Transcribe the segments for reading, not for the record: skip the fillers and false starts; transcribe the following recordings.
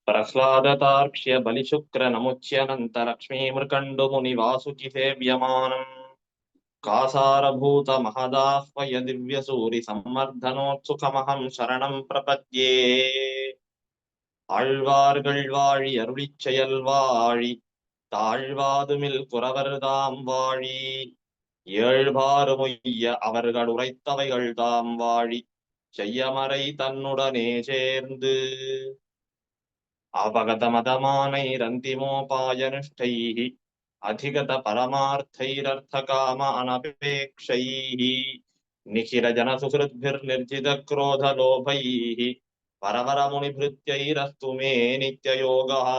प्रह्लादतार्क्ष्य बलिशुक्र नमुच्यनंत लक्ष्मी मृकंडु मुनि वासुकी सेव्यमानम् कासारभूत महदाह्वय दिव्य सूरि सम्मर्दनोत्सुकमहं शरणं प्रपद्ये ஆழ்வார்கள் வாழி அருளிச் செயல் வாழி தாழ்வாதுமில் குறவர்தாம் வாழி ஏழ்வாறு மொய்ய அவர்கள் உரைத்தவைகள் தாம் வாழி செய்யமறை தன்னுடனே சேர்ந்து அவகத மதமானை ரந்திமோபாயனுஷ்டைः अधिगत परमार्थैरर्थ काम अनपेक्षैः निखिल जन सुहृद्भिर्निर्जित क्रोध लोभैः परवर मुनिभृत्यैरस्तु मे नित्ययोगः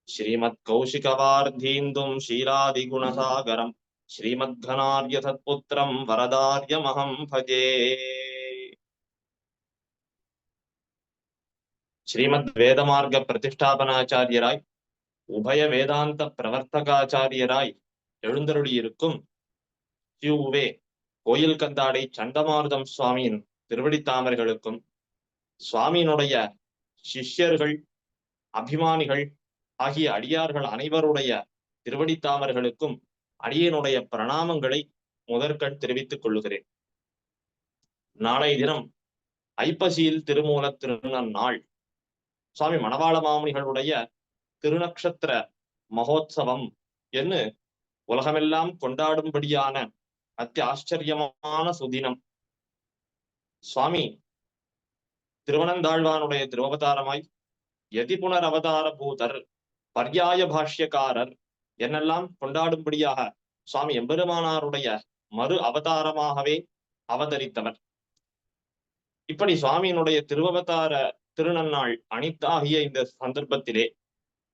श्रीमत्कौशिकवार्धीन्दुं शीलादिगुणसागरं श्रीमद्घनार्य तत्पुत्रं वरदार्यमहं भजे श्रीमद्वेदमार्ग प्रतिष्ठापनाचार्यराय உபய வேதாந்த பிரவர்த்தகாச்சாரியராய் எழுந்தருளியிருக்கும் தியுவே கோயில் கந்தாடை சண்டமாருதம் சுவாமியின் திருவடித்தாமர்களுக்கும் சுவாமியினுடைய சிஷ்யர்கள் அபிமானிகள் ஆகிய அடியார்கள் அனைவருடைய திருவடித்தாமர்களுக்கும் அடியனுடைய பிரணாமங்களை முதற்கண் தெரிவித்துக் கொள்ளுகிறேன். நாளைய தினம் ஐப்பசியில் திருமூல திருநன்னாள் சுவாமி மணவாள மாமுனிகளுடைய திருநக்ஷத்திர மகோத்சவம் என்று உலகமெல்லாம் கொண்டாடும்படியான ஆச்சரியமான சுதினம். சுவாமி திருவனந்தாழ்வானுடைய திருவவதாரமாய் யதி புனர் அவதார பூதர் பர்யாய பாஷ்யக்காரர் என்னெல்லாம் கொண்டாடும்படியாக சுவாமி எம்பெருமானாருடைய மறு அவதாரமாகவே அவதரித்தவர். இப்படி சுவாமியினுடைய திருவவதார திருநன்னாள் அனித்தாகிய இந்த சந்தர்ப்பத்திலே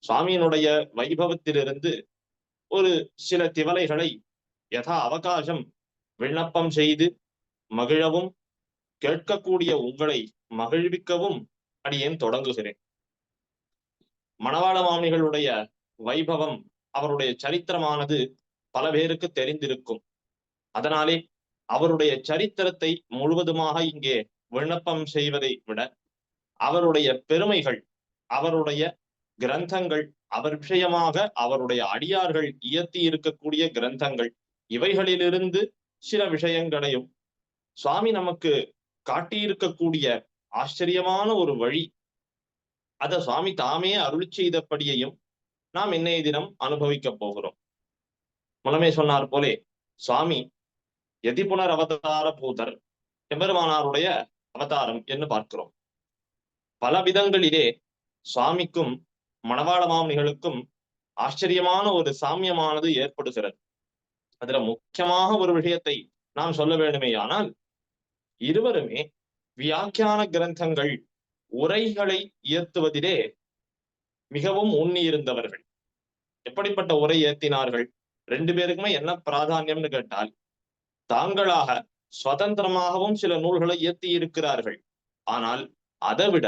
சுவாமியினுடைய வைபவத்திலிருந்து ஒரு சில திவலைகளை யதா அவகாசம் விண்ணப்பம் செய்து மகிழவும் கேட்கக்கூடிய உங்களை மகிழ்விக்கவும் அடியேன் தொடங்குகிறேன். மணவாள மாமுனிகளுடைய வைபவம் அவருடைய சரித்திரமானது பல பேருக்கு தெரிந்திருக்கும். அதனாலே அவருடைய சரித்திரத்தை முழுவதுமாக இங்கே விண்ணப்பம் செய்வதை விட அவருடைய பெருமைகள், அவருடைய கிரந்தங்கள், அவர் விஷயமாக அவருடைய அடியார்கள் இயற்றி இருக்கக்கூடிய கிரந்தங்கள், இவைகளிலிருந்து சில விஷயங்களையும் சுவாமி நமக்கு காட்டியிருக்கக்கூடிய ஆச்சரியமான ஒரு வழி, அத சுவாமி தாமே அருள் செய்தபடியையும் நாம் இன்னைய தினம் அனுபவிக்க போகிறோம். முன்னமே சொன்னார் போலே சுவாமி யதி புனர் அவதார பூதர் எம்பெருமானாருடைய அவதாரம் என்று பார்க்கிறோம். பல விதங்களிலே சுவாமிக்கும் மணவாள மாமுனிகளுக்கும் ஆச்சரியமான ஒரு சாமியமானது ஏற்படுகிறது. அதுல முக்கியமாக ஒரு விஷயத்தை நாம் சொல்ல வேண்டுமே, ஆனால் இருவருமே வியாக்கியான கிரந்தங்கள் உரைகளை இயற்றுவதிலே மிகவும் உன்னியிருந்தவர்கள். எப்படிப்பட்ட உரை ஏற்றினார்கள்? ரெண்டு பேருக்குமே என்ன பிராதானியம்னு கேட்டால், தாங்களாக சுதந்திரமாகவும் சில நூல்களை இயற்றி இருக்கிறார்கள். ஆனால் அதை விட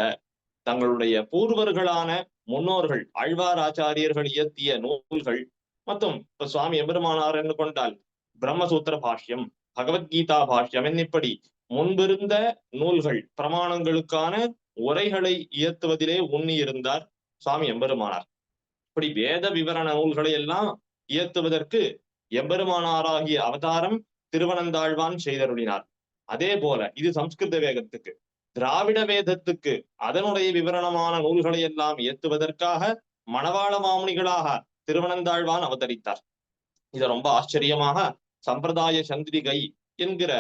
தங்களுடைய பூர்வர்களான முன்னோர்கள் ஆழ்வார் ஆச்சாரியர்கள் இயற்றிய நூல்கள் மற்றும் இப்ப சுவாமி எம்பெருமானார் என்று கொண்டால் பிரம்மசூத்திர பாஷ்யம், பகவத்கீதா பாஷ்யம் என்னிப்படி முன்பிருந்த நூல்கள் பிரமாணங்களுக்கான உரைகளை இயற்றுவதிலே உண்ணி இருந்தார் சுவாமி எம்பெருமானார். இப்படி வேத விவரண நூல்களை எல்லாம் இயற்றுவதற்கு எம்பெருமானாராகிய அவதாரம் திருவனந்தாழ்வான் செய்தருளினார். அதே போல இது சம்ஸ்கிருத வேதத்துக்கு, திராவிட வேதத்துக்கு அதனுடைய விவரணமான நூல்களை எல்லாம் இயற்றுவதற்காக மணவாள மாமுனிகளாக திருவனந்தாழ்வான் அவதரித்தார். இத ரொம்ப ஆச்சரியமாக சம்பிரதாய சந்திரிகை என்கிற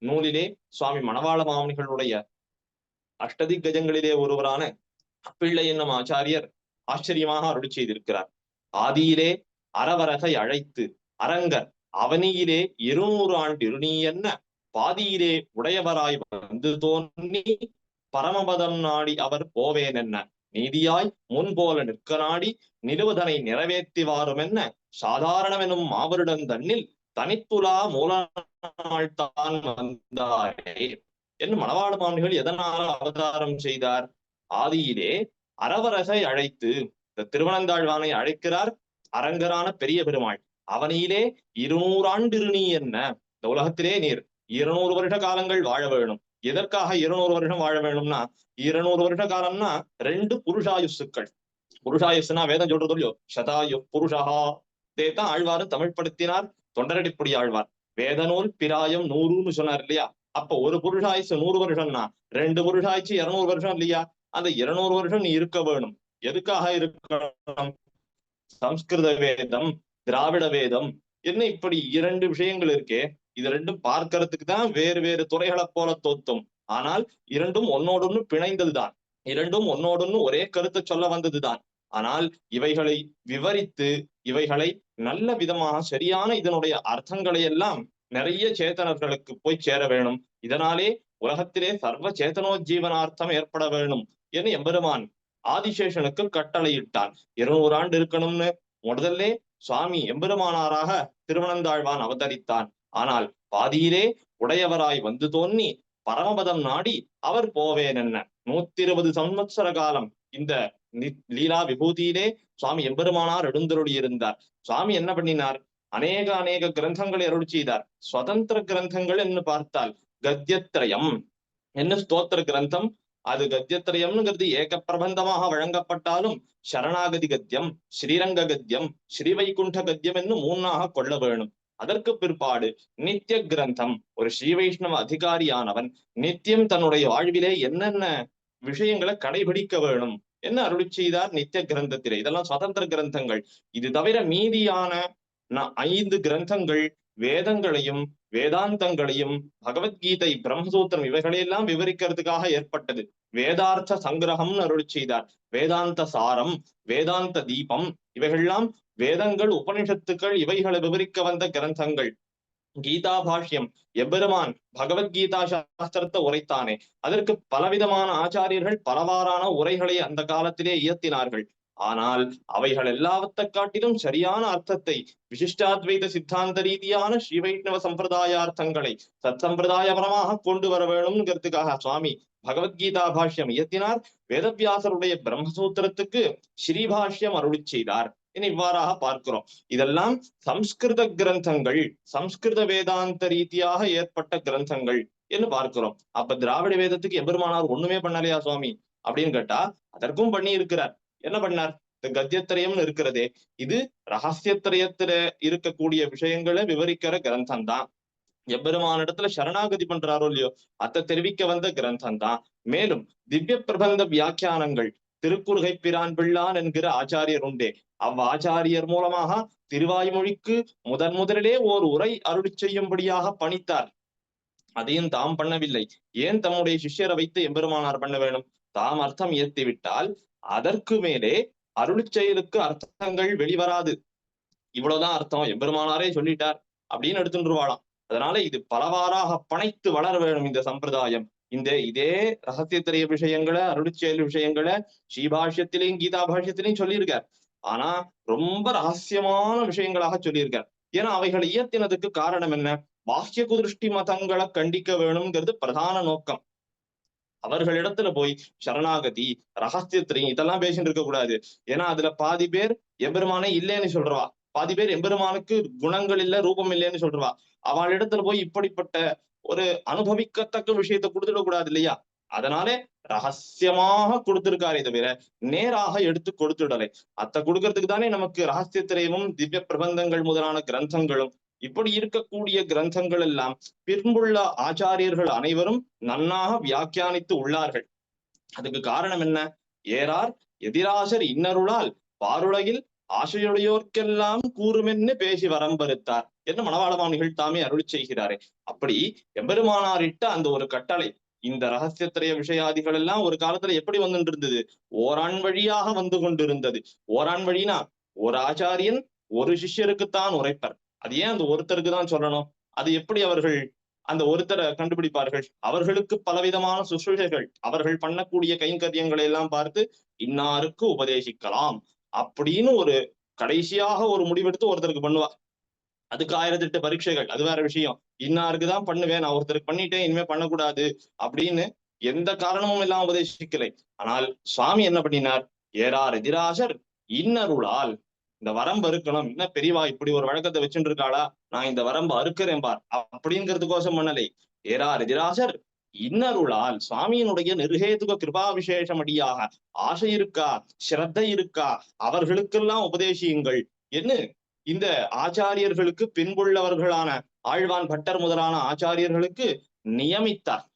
நூலிலே சுவாமி மணவாள மாமுனிகளுடைய அஷ்டதிகஜங்களிலே ஒருவரான பிள்ளை என்னும் ஆச்சாரியர் ஆச்சரியமாக அருளி செய்திருக்கிறார். ஆதியிலே அறவரகை அழைத்து அரங்கர் அவனியிலே 200 ஆண்டு இருநீ என்ன பாதியிலே உடையவராய் வந்து தோன்றி பரமபதம் நாடி அவர் போவேன் என்ன நீதியாய் முன்போல நிற்க நாடி நிலுவதனை நிறைவேற்றி வாரும் என்ன சாதாரணமெனும் மாவருடன் தன்னில் தனித்துலா மூல நாள் தான் வந்தாரே என்று மணவாள மாமுனிகள் எதனால் அவதாரம் செய்தார்? ஆதியிலே அறவரகை அழைத்து, இந்த திருவனந்தாழ்வானை அழைக்கிறார் அரங்கரான பெரிய பெருமாள். அவனிலே 200 ஆண்டு நீ என்ன, இந்த உலகத்திலே நீர் 200 வருட காலங்கள் வாழ வேணும், எதற்காக 200 வருஷம் வாழ வேணும்னா 200 வருஷ காலம்னா 2 புருஷாயுசுக்கள். புருஷாயுசுனா வேதம் சொல்றது இல்லையோ, சதாயு புருஷா. இதைத்தான் ஆழ்வாரும் தமிழ் படுத்தினார், தொண்டரடிப்புடி ஆழ்வார். வேத நூல் பிராயம் 100ன்னு சொன்னார் இல்லையா? அப்ப ஒரு புருஷாயுசு 100 வருஷம்னா 2 புருஷாயுசு 200 வருஷம் இல்லையா? அந்த 200 வருஷம் நீ இருக்க வேணும். எதுக்காக இருக்கணும்? சம்ஸ்கிருத வேதம், திராவிட வேதம் என்ன, இப்படி 2 விஷயங்கள் இருக்கே. இது ரெண்டும் பார்க்கறதுக்கு தான் வேறு வேறு துறைகளை போல தோத்தும். ஆனால் இரண்டும் ஒன்னோடொன்னு பிணைந்ததுதான். இரண்டும் ஒன்னோடொன்னு ஒரே கருத்தை சொல்ல வந்ததுதான். ஆனால் இவைகளை விவரித்து இவைகளை நல்ல விதமாக சரியான இதனுடைய அர்த்தங்களை எல்லாம் நிறைய சேத்தனர்களுக்கு போய் சேர வேணும். இதனாலே உலகத்திலே சர்வ சேத்தனோஜீவனார்த்தம் ஏற்பட வேணும் என்று எம்பெருமான் ஆதிசேஷனுக்கு கட்டளையிட்டான். 200 ஆண்டு இருக்கணும்னு முதல்ல சுவாமி எம்பெருமானாராக திருவனந்தாழ்வான் அவதரித்தான். ஆனால் பாதியிலே உடையவராய் வந்து தோன்றி பரமபதம் நாடி அவர் போவேன் என்ன 120 சம்வத்சர காலம் இந்த லீலா விபூதியிலே சுவாமி எம்பெருமானார் எழுந்தருளி இருந்தார். சுவாமி என்ன பண்ணினார்? அநேக கிரந்தங்களை அருள் செய்தார். சுதந்திர கிரந்தங்கள் என்று பார்த்தால் கத்தியத்ரயம் என்ன ஸ்தோத்திர கிரந்தம், அது கத்தியத்திரயம்ங்கிறது ஏக பிரபந்தமாக வழங்கப்பட்டாலும் சரணாகதி கத்தியம், ஸ்ரீரங்க கத்தியம், ஸ்ரீவைகுண்ட கத்தியம் என்று 3ஆக கொள்ள வேணும். அதற்கு பிற்பாடு நித்திய கிரந்தம், ஒரு ஸ்ரீ வைஷ்ணவ அதிகாரியானவன் நித்தியம் தன்னுடைய வாழ்விலே என்னென்ன விஷயங்களை கடைபிடிக்க வேணும் என்ன அருளி செய்தார் நித்திய கிரந்தத்திலே. இதெல்லாம் சுதந்திர கிரந்தங்கள். இது தவிர மீதியான 5 கிரந்தங்கள் வேதங்களையும் வேதாந்தங்களையும் பகவத்கீதை பிரம்மசூத்திரம் இவைகளையெல்லாம் விவரிக்கிறதுக்காக ஏற்பட்டது. வேதார்த்த சங்கிரகம்னு அருளி செய்தார். வேதாந்த சாரம், வேதாந்த தீபம் இவைகள்லாம் வேதங்கள் உபனிஷத்துக்கள் இவைகளை விவரிக்க வந்த கிரந்தங்கள். கீதா பாஷ்யம், எம்பெருமான் பகவத்கீதா சாஸ்திரத்தை உரைத்தானே, அதற்கு பலவிதமான ஆச்சாரியர்கள் பலவாறான உரைகளை அந்த காலத்திலே இயற்றினார்கள். ஆனால் அவைகள் எல்லாவற்றை காட்டிலும் சரியான அர்த்தத்தை விசிஷ்டாத்வைத சித்தாந்த ரீதியான ஸ்ரீ வைஷ்ணவ சம்பிரதாயார்த்தங்களை சத் சம்பிரதாயபரமாக கொண்டு வர வேணும்ங்கிறதுக்காக சுவாமி பகவத்கீதா பாஷ்யம் இயற்றினார். வேதவியாசருடைய பிரம்மசூத்திரத்துக்கு ஸ்ரீபாஷ்யம் அருளி செய்தார். இவ்வாறாக பார்க்கிறோம். இதெல்லாம் சம்ஸ்கிருத கிரந்தங்கள், சம்ஸ்கிருத வேதாந்த ரீதியாக ஏற்பட்ட கிரந்தங்கள் என்று பார்க்கிறோம். அப்ப திராவிட வேதத்துக்கு எம்பெருமானார் ஒண்ணுமே பண்ணலையா சுவாமி அப்படின்னு கேட்டா அதற்கும் பண்ணி இருக்கிறார். என்ன பண்ணார்? இந்த கத்தியத்திரயம்னு இருக்கிறதே, இது ரகசியத்திரயத்துல இருக்கக்கூடிய விஷயங்களை விவரிக்கிற கிரந்தம் தான். எம்பெருமானிடத்துல சரணாகதி பண்றாரோ இல்லையோ அத்தை தெரிவிக்க வந்த கிரந்தம் தான். மேலும் திவ்ய பிரபந்த வியாக்கியானங்கள் திருக்குறுகை பிரான் பிள்ளான் என்கிற ஆச்சாரியர் உண்டே, ஆச்சாரியர் மூலமாக திருவாய்மொழிக்கு முதலிலே ஓர் உரை அருளி செய்யும்படியாக பணித்தார். அதையும் தாம் பண்ணவில்லை. ஏன் தம்முடைய சிஷ்யரை வைத்து எம்பெருமானார் பண்ண வேணும்? தாம் அர்த்தம் ஏற்றி விட்டால் அதற்கு மேலே அருளி செயலுக்கு அர்த்தங்கள் வெளிவராது. இவ்வளவுதான் அர்த்தம், எம்பெருமானாரே சொல்லிட்டார் அப்படின்னு எடுத்துருவாளாம். அதனால இது பலவாறாக பனைத்து வளர வேணும் இந்த சம்பிரதாயம். இதே ரகசியத்திரைய விஷயங்களை அருளி செயல் விஷயங்களை ஸ்ரீபாஷ்யத்திலையும் கீதா பாஷ்யத்திலையும் சொல்லியிருக்கார். ஆனா ரொம்ப ரகசியமான விஷயங்களாக சொல்லியிருக்கார். ஏன்னா அவைகளை இயற்றினதுக்கு காரணம் என்ன? பாஹ்ய குதிருஷ்டி மதங்களை கண்டிக்க வேணும்ங்கிறது பிரதான நோக்கம். அவர்களிடத்துல போய் சரணாகதி ரகசியத்திரையும் இதெல்லாம் பேசிட்டு இருக்க கூடாது. ஏன்னா அதுல பாதி பேர் எம்பெருமானே இல்லைன்னு சொல்றவா, பாதி பேர் எம்பெருமானுக்கு குணங்கள் இல்ல ரூபம் இல்லைன்னு சொல்றவா. அவளிடத்துல போய் இப்படிப்பட்ட ஒரு அனுபவிக்கத்தக்க விஷயத்த கொடுத்துட கூடாது இல்லையா? அதனாலே ரகசியமாக கொடுத்திருக்காரே தவிர நேராக எடுத்து கொடுத்துடலை. அத்தை கொடுக்கறதுக்கு தானே நமக்கு ரகசியத்திரையமும் திவ்ய பிரபந்தங்கள் முதலான கிரந்தங்களும். இப்படி இருக்கக்கூடிய கிரந்தங்கள் எல்லாம் பின்புள்ள ஆச்சாரியர்கள் அனைவரும் நன்னாக வியாக்கியானித்து உள்ளார்கள். அதுக்கு காரணம் என்ன? ஏறார் எதிராசர் இன்னருளால் பாருலகில் ஆசையுடையோர்க்கெல்லாம் கூறுமென்னு பேசி வரம்பறுத்தார் என்று மணவாளமான் நிகழ்த்தாமே அருளி செய்கிறாரே. அப்படி எம்பெருமானாரிட்ட அந்த ஒரு கட்டளை, இந்த ரகசியத்திரைய விஷயாதிகள் எல்லாம் ஒரு காலத்துல எப்படி வந்துட்டு இருந்தது? ஓராண் வழியாக வந்து கொண்டிருந்தது. ஓராண் வழினா ஒரு ஆச்சாரியன் ஒரு சிஷ்யருக்குத்தான் உரைப்பர். அது ஏன் அந்த ஒருத்தருக்கு தான் சொல்லணும்? அது எப்படி அவர்கள் அந்த ஒருத்தரை கண்டுபிடிப்பார்கள்? அவர்களுக்கு பலவிதமான சுசுஷைகள், அவர்கள் பண்ணக்கூடிய கைங்கரியங்களை எல்லாம் பார்த்து இன்னாருக்கு உபதேசிக்கலாம் அப்படின்னு ஒரு கடைசியாக ஒரு முடிவெடுத்து ஒருத்தருக்கு பண்ணுவா. அதுக்கு 1008 பரீட்சைகள், அது வேற விஷயம். இன்னாருக்குதான் பண்ணுவேன், நான் ஒருத்தருக்கு பண்ணிட்டேன் இனிமே பண்ணக்கூடாது அப்படின்னு எந்த காரணமும் எல்லாம் உபதேசிக்கலை. ஆனால் சுவாமி என்ன பண்ணினார்? ஏறார் எதிராசர் இன்னருளால் இந்த வரம்பு அறுக்கணும். என்ன பெரியவா இப்படி ஒரு வழக்கத்தை வச்சுட்டு இருக்காளா, நான் இந்த வரம்பு அறுக்கிறேன் பார் அப்படிங்கிறதுக்கோசம் பண்ணலை. ஏறார் எதிராசர் இன்னருளால் சுவாமியினுடைய நிர்ஹேதுக கிருபா விசேஷமடியாக ஆசை இருக்கா, ஸ்ரத்தை இருக்கா, அவர்களுக்கெல்லாம் உபதேசியுங்கள் என்ன இந்த ஆச்சாரியர்களுக்கு பின்புள்ளவர்களான ஆழ்வான் பட்டர் முதலான ஆச்சாரியர்களுக்கு நியமித்தார்.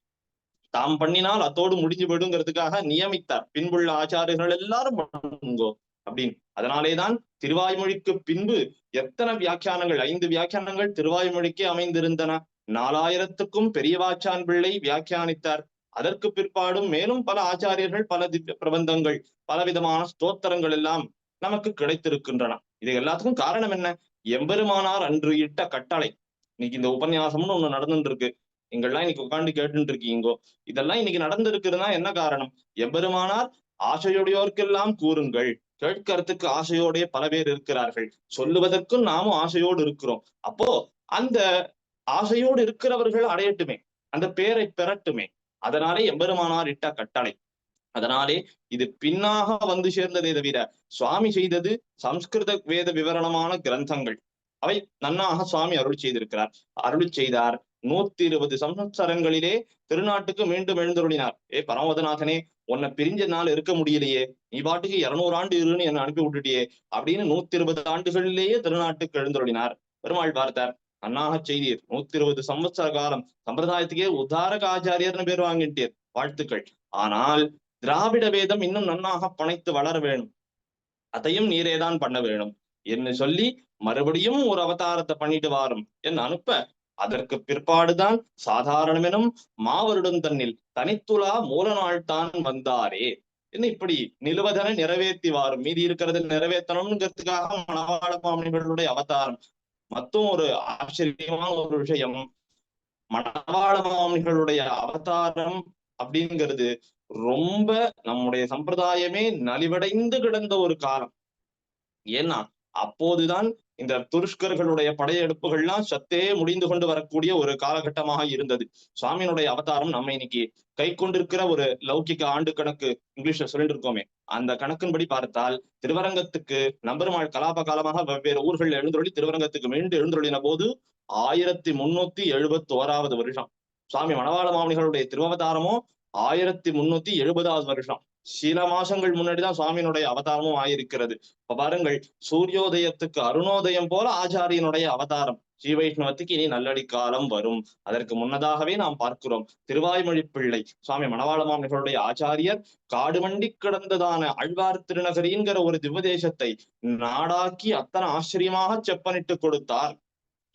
தாம் பண்ணினால் அத்தோடு முடிஞ்சு போயிடுங்கிறதுக்காக நியமித்தார். பின்புள்ள ஆச்சாரியர்கள் எல்லாரும் பண்ணுங்கோ அப்படின்னு. அதனாலேதான் திருவாய்மொழிக்கு பின்பு எத்தனை வியாக்கியானங்கள், 5 வியாக்கியானங்கள் திருவாய்மொழிக்கு அமைந்திருந்தன. 4000த்துக்கும் பெரியவாச்சான் பிள்ளை வியாக்கியானித்தார். அதற்கு பிற்பாடும் மேலும் பல ஆச்சாரியர்கள் பல திவ்ய பிரபந்தங்கள், பலவிதமான ஸ்தோத்திரங்கள் எல்லாம் நமக்கு கிடைத்திருக்கின்றன. இது எல்லாத்துக்கும் காரணம் என்ன? எம்பெருமானார் அன்று இட்ட கட்டளை. இன்னைக்கு இந்த உபன்யாசம்னு ஒண்ணு நடந்துட்டு இருக்கு, நீங்கள்லாம் இன்னைக்கு உட்காந்து கேட்டுட்டு இருக்கீங்கோ. இதெல்லாம் இன்னைக்கு நடந்திருக்குதுன்னா என்ன காரணம்? எம்பெருமானார் ஆசையுடையோர்க்கெல்லாம் கூறுங்கள். கேட்கறதுக்கு ஆசையோடைய பல பேர் இருக்கிறார்கள், சொல்லுவதற்கும் நாமும் ஆசையோடு இருக்கிறோம். அப்போ அந்த ஆசையோடு இருக்கிறவர்கள் அடையட்டுமே, அந்த பேரை பெறட்டுமே. அதனாலே எம்பெருமானார் இட்ட கட்டளை. அதனாலே இது பின்னாக வந்து சேர்ந்ததே தவிர சுவாமி செய்தது சம்ஸ்கிருத வேத விவரணமான கிரந்தங்கள். அவை நன்னாக சுவாமி அருள் செய்திருக்கிறார். அருள் செய்தார். 120 சம்வத்சரங்களிலே திருநாட்டுக்கு மீண்டும் எழுந்தருளினார். பரமவதநாதனே, உன்னை பிரிஞ்ச நாள் இருக்க முடியலையே, நீ பாட்டுக்கு 200 ஆண்டு இருன்னு என்னை அனுப்பி விட்டுட்டியே அப்படின்னு 120 ஆண்டுகளிலேயே திருநாட்டுக்கு எழுந்தருளினார். பெருமாள் பார்த்தார், நன்னாக செய்தீர், 120 சம்வத்சர காலம் சம்பிரதாயத்துக்கே உத்தாரக ஆச்சாரியர்னு பேர் வாங்கிட்டீர், வாழ்த்துக்கள். ஆனால் திராவிட வேதம் இன்னும் நன்னாக பனைத்து வளர வேணும், அதையும் நீரேதான் பண்ண வேணும் என்று சொல்லி மறுபடியும் ஒரு அவதாரத்தை பண்ணிட்டு வாரும் என்று அனுப்ப, அதற்கு பிற்பாடுதான் சாதாரணமெனும் மாவருடன் தன்னில் தனித்துலா மூல நாள் தான் வந்தாரே என்ன இப்படி நிலுவதனை நிறைவேற்றி வாரும், மீதி இருக்கிறது நிறைவேற்றணும்ங்கிறதுக்காக மணவாள மாமுனிகளுடைய அவதாரம். மொத்தம் ஒரு ஆச்சரியமான ஒரு விஷயம், மணவாள மாமுனிகளுடைய அவதாரம் அப்படிங்கிறது ரொம்ப நம்முடைய சம்பிரதாயமே நலிவடைந்து கிடந்த ஒரு காலம். ஏன்னா அப்போதுதான் இந்த துருஷ்கர்களுடைய படையெடுப்புகள்லாம் சத்தே முடிந்து கொண்டு வரக்கூடிய ஒரு காலகட்டமாக இருந்தது. சுவாமியினுடைய அவதாரம் நம்ம இன்னைக்கு கை கொண்டிருக்கிற ஒரு லௌகிக ஆண்டு கணக்கு இங்கிலீஷ்ல சொல்லிட்டு இருக்கோமே, அந்த கணக்கின்படி பார்த்தால் திருவரங்கத்துக்கு நம்பெருமாள் கலாப காலமாக வெவ்வேறு ஊர்கள் எழுந்தொழி திருவரங்கத்துக்கு மீண்டு எழுந்தொழின போது 1371 வருஷம். சுவாமி மணவாள மாமுனிகளுடைய திருவவதாரமோ 1370 வருஷம். சில மாசங்கள் முன்னாடிதான் சுவாமியினுடைய அவதாரமும் ஆயிருக்கிறது. இப்ப பாருங்கள், சூரியோதயத்துக்கு அருணோதயம் போல ஆச்சாரியனுடைய அவதாரம். ஸ்ரீ வைஷ்ணவத்துக்கு இனி நல்லடி காலம் வரும். அதற்கு முன்னதாகவே நாம் பார்க்கிறோம், திருவாய்மொழி பிள்ளை சுவாமி மணவாள மாமுனிகளுடைய ஆச்சாரியர் காடுமண்டி கிடந்ததான ஆழ்வார் திருநகரிங்கிற ஒரு திவ்யதேசத்தை நாடாக்கி அத்தனை ஆச்சரியமாக செப்பனிட்டு கொடுத்தார்.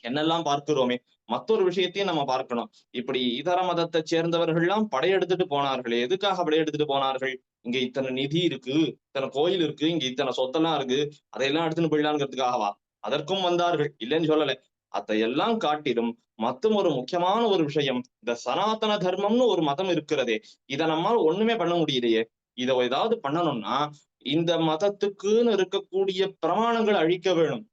என்னெல்லாம் பார்க்கிறோமே. மற்றொரு விஷயத்தையும் நம்ம பார்க்கணும். இப்படி இதர மதத்தை சேர்ந்தவர்கள்லாம் படையெடுத்துட்டு போனார்களே, எதுக்காக படையெடுத்துட்டு போனார்கள்? இங்க இத்தனை நிதி இருக்கு, இத்தனை கோயில் இருக்கு, இங்க இத்தனை சொத்தெல்லாம் இருக்கு, அதையெல்லாம் எடுத்துன்னு போயிடலாங்கிறதுக்காகவா? அதற்கும் வந்தார்கள், இல்லைன்னு சொல்லல. அதையெல்லாம் காட்டிலும் மொத்தம் ஒரு முக்கியமான ஒரு விஷயம், இந்த சனாதன தர்மம்னு ஒரு மதம் இருக்கிறதே, இதை நம்மால் ஒண்ணுமே பண்ண முடியலையே. இதை ஏதாவது பண்ணணும்னா இந்த மதத்துக்குன்னு இருக்கக்கூடிய பிரமாணங்கள் அழிக்க வேணும்.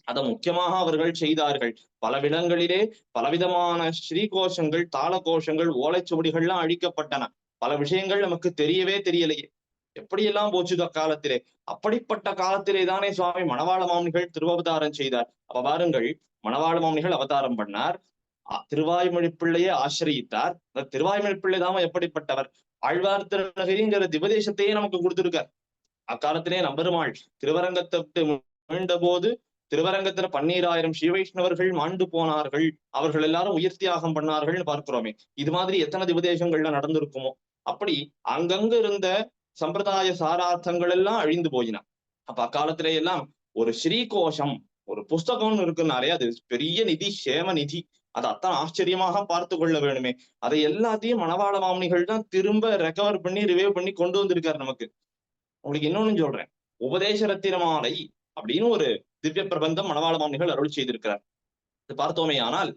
அதை முக்கியமாக அவர்கள் செய்தார்கள். பல இடங்களிலே பலவிதமான ஸ்ரீகோஷங்கள், தாள கோஷங்கள், ஓலைச்சுவடிகள்லாம் அழிக்கப்பட்டன. பல விஷயங்கள் நமக்கு தெரியவே தெரியலையே, எப்படியெல்லாம் போச்சு காலத்திலே. அப்படிப்பட்ட காலத்திலே தானே சுவாமி மணவாள மாமுனிகள் திருவவதாரம் செய்தார். அப்ப பாருங்கள், மணவாள மாமுனிகள் அவதாரம் பண்ணார், திருவாய்மொழி பிள்ளையை ஆசிரியித்தார். அந்த திருவாய்மொழி பிள்ளை தாம எப்படிப்பட்டவர்? ஆழ்வார் திருநகரிங்கிற திவதேசத்தையே நமக்கு கொடுத்திருக்கார். அக்காலத்திலே நம்பெருமாள் திருவரங்கத்தை மீண்ட போது திருவரங்கத்துல 12000 ஸ்ரீ வைஷ்ணவர்கள் மாண்டு போனார்கள், அவர்கள் எல்லாரும் உயிர் தியாகம் பண்ணார்கள்னு பார்க்கிறோமே. இது மாதிரி எத்தனை திவதேசங்கள்ல நடந்திருக்குமோ. அப்படி அங்கங்க இருந்த சம்பிரதாய சாரார்த்தங்கள் எல்லாம் அழிந்து போயின. அப்ப அக்காலத்திலே எல்லாம் ஒரு ஸ்ரீகோஷம், ஒரு புஸ்தகம்னு இருக்குன்னாலே அது பெரிய நிதி, சேம நிதி. அதை அத்தனை ஆச்சரியமாக பார்த்து கொள்ள வேணுமே. அதை எல்லாத்தையும் மணவாள மாமுனிகள் தான் திரும்ப ரெக்கவர் பண்ணி ரிவைவ் பண்ணி கொண்டு வந்திருக்காரு நமக்கு. உங்களுக்கு இன்னொன்னு சொல்றேன், உபதேச ரத்தினமாலை அப்படின்னு ஒரு திவ்ய பிரபந்தம் மணவாள மாமுனிகள் அருள் செய்திருக்கிறார். இது பார்த்தோமே ஆனால்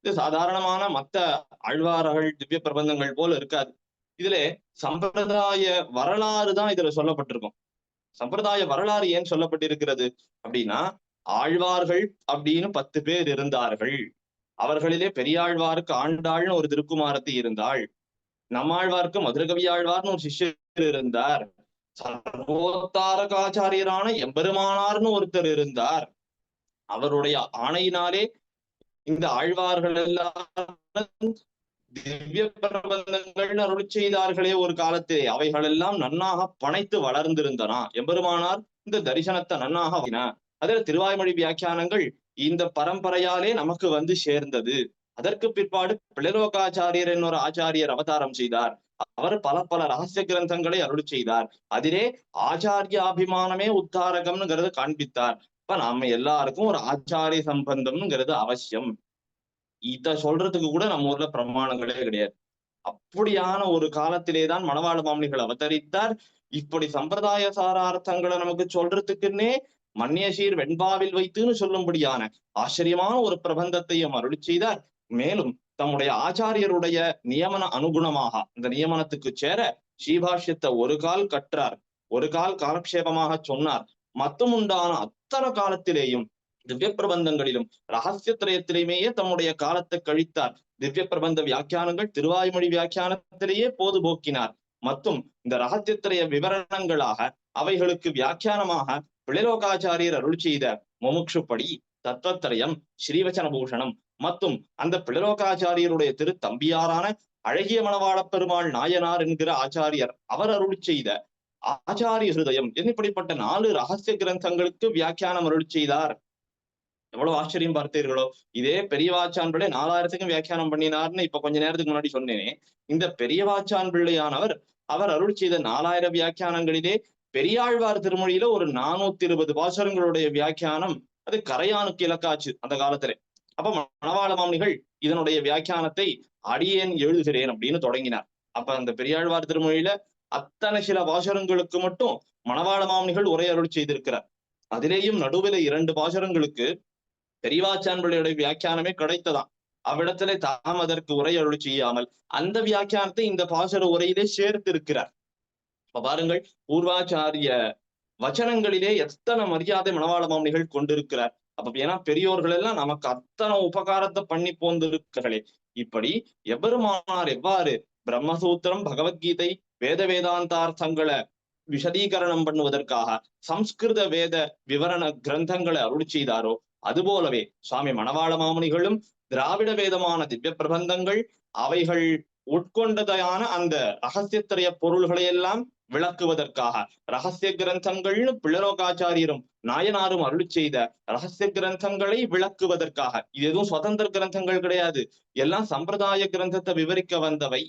இது சாதாரணமான மத்த ஆழ்வார்கள் திவ்ய பிரபந்தங்கள் போல இருக்காது. இதுல சம்பிரதாய வரலாறு தான் இதுல சொல்லப்பட்டிருக்கும். சம்பிரதாய வரலாறு ஏன் சொல்லப்பட்டிருக்கிறது அப்படின்னா, ஆழ்வார்கள் அப்படின்னு 10 பேர் இருந்தார்கள். அவர்களிலே பெரியாழ்வாருக்கு ஆண்டாள்னு ஒரு திருக்குமாரத்தி இருந்தாள். நம்மாழ்வாருக்கு மதுரகவி ஆழ்வார்னு ஒரு சிஷ்யர் இருந்தார். சர்வோத்தாரகாச்சாரியரான எம்பெருமானார்னு ஒருத்தர் இருந்தார். அவருடைய ஆணையினாலே இந்த ஆழ்வார்கள் எல்லாம் திவ்ய பிரபந்தங்கள் அருளி செய்தார்களே ஒரு காலத்திலே, அவைகள் எல்லாம் நன்னாக பனைத்து வளர்ந்திருந்தனா. எம்பெருமானார் இந்த தரிசனத்தை நன்னாக அதில் திருவாய்மொழி வியாக்கியானங்கள் இந்த பரம்பரையாலே நமக்கு வந்து சேர்ந்தது. அதற்கு பிற்பாடு பிளலோகாச்சாரியர் என்னொரு ஆச்சாரியர் அவதாரம் செய்தார். அவர் பல பல ரகசிய கிரந்தங்களை அருளி செய்தார். அதிலே ஆச்சாரியாபிமானமே உத்தாரகம்ங்கிறத காண்பித்தார். இப்ப நாம எல்லாருக்கும் ஒரு ஆச்சாரிய சம்பந்தம்ங்கிறது அவசியம். இத சொல்றதுக்கு கூட நம்ம ஊர்ல பிரமாணங்களே கிடையாது. அப்படியான ஒரு காலத்திலேதான் மணவாள மாமுனிகள் அவதரித்தார். இப்படி சம்பிரதாய சாரார்த்தங்களை நமக்கு சொல்றதுக்குன்னே மன்னியசீர் வெண்பாவில் வைத்துன்னு சொல்லும்படியான ஆச்சரியமான ஒரு பிரபந்தத்தையும் அருளி செய்தார். மேலும் தம்முடைய ஆச்சாரியருடைய நியமன அனுகுணமாக இந்த நியமனத்துக்கு சேர ஸ்ரீபாஷ்யத்தை ஒரு கால் கற்றார், ஒரு கால் காலக்ஷேபமாக சொன்னார். மத்தும் உண்டான அத்தனை காலத்திலேயும் திவ்ய பிரபந்தங்களிலும் ரகசியத்திரயத்திலேயே தம்முடைய காலத்தை கழித்தார். திவ்ய பிரபந்த வியாக்கியானங்கள் திருவாய்மொழி வியாக்கியானத்திலேயே போதுபோக்கினார். மற்றும் இந்த ரகசியத்திரய விவரணங்களாக அவைகளுக்கு வியாக்கியானமாக பிளலோகாச்சாரியர் அருள் செய்த முமுட்சுப்படி, தத்துவத்திரயம், ஸ்ரீவச்சன பூஷணம் மற்றும் அந்த பிளலோகாச்சாரியருடைய திரு தம்பியாரான அழகிய மணவாள பெருமாள் நாயனார் என்கிற ஆச்சாரியர் அவர் அருள் செய்த ஆச்சாரிய ஹிருதயம் இப்படிப்பட்ட 4 ரகசிய கிரந்தங்களுக்கு வியாக்கியானம் அருள் செய்தார். எவ்வளவு ஆச்சரியம் பார்த்தீர்களோ. இதே பெரியவாச்சான் பிள்ளை 4000த்துக்கும் வியாக்கியானம் பண்ணினார்னு இப்ப கொஞ்ச நேரத்துக்கு முன்னாடி சொன்னேனே. இந்த பெரியவாச்சான் பிள்ளையானவர் அவர் அருள் செய்த 4000 வியாக்கியானங்களிலே பெரியாழ்வார் திருமொழியில ஒரு 420 பாசுரங்களுடைய வியாக்கியானம் அது கரையானுக்கு இலக்காச்சு அந்த காலத்துல. அப்ப மணவாள மாமுனிகள் இதனுடைய வியாக்கியானத்தை அடியேன் எழுதுகிறேன் அப்படின்னு தொடங்கினார். அப்ப அந்த பெரியாழ்வார் திருமொழியில அத்தனை சில பாசுரங்களுக்கு மட்டும் மணவாள மாமுனிகள் உரை அருள் செய்திருக்கிறார். அதிலேயும் நடுவில் 2 பாசுரங்களுக்கு பெரியவாச்சான் பிள்ளையுடைய வியாக்கியானமே கிடைத்ததாம். அவ்விடத்திலே தாம் அதற்கு உரை அருள் செய்யாமல் அந்த வியாக்கியானத்தை இந்த பாசுர உரையிலே சேர்த்து இருக்கிறார். இப்ப பாருங்கள், பூர்வாச்சாரிய வச்சனங்களிலே எத்தனை மரியாதை மணவாள மாமுனிகள் கொண்டிருக்கிறார். அப்ப ஏன்னா பெரியோர்கள் எல்லாம் நமக்கு அத்தனை உபகாரத்தை பண்ணி போந்திருக்களே. இப்படி எபெருமானார் எவ்வாறு பிரம்மசூத்திரம், பகவத்கீதை, வேத வேதாந்தார்த்தங்களை விஷதீகரணம் பண்ணுவதற்காக சம்ஸ்கிருத வேத விவரண கிரந்தங்களை அருள் செய்தாரோ, அதுபோலவே சுவாமி மணவாள மாமுனிகளும் திராவிட வேதமான திவ்ய பிரபந்தங்கள் அவைகள் உட்கொண்டதான அந்த ரகசியத்திரைய பொருள்களை எல்லாம் விளக்குவதற்காக ரகசிய கிரந்தங்கள்னு பிளலோகாச்சாரியரும் நாயனாரும் அருளி செய்த ரகசிய கிரந்தங்களை விளக்குவதற்காக. இது எதுவும் சுதந்திர கிரந்தங்கள் கிடையாது, எல்லாம் சம்பிரதாய கிரந்தத்தை விவரிக்க வந்தவை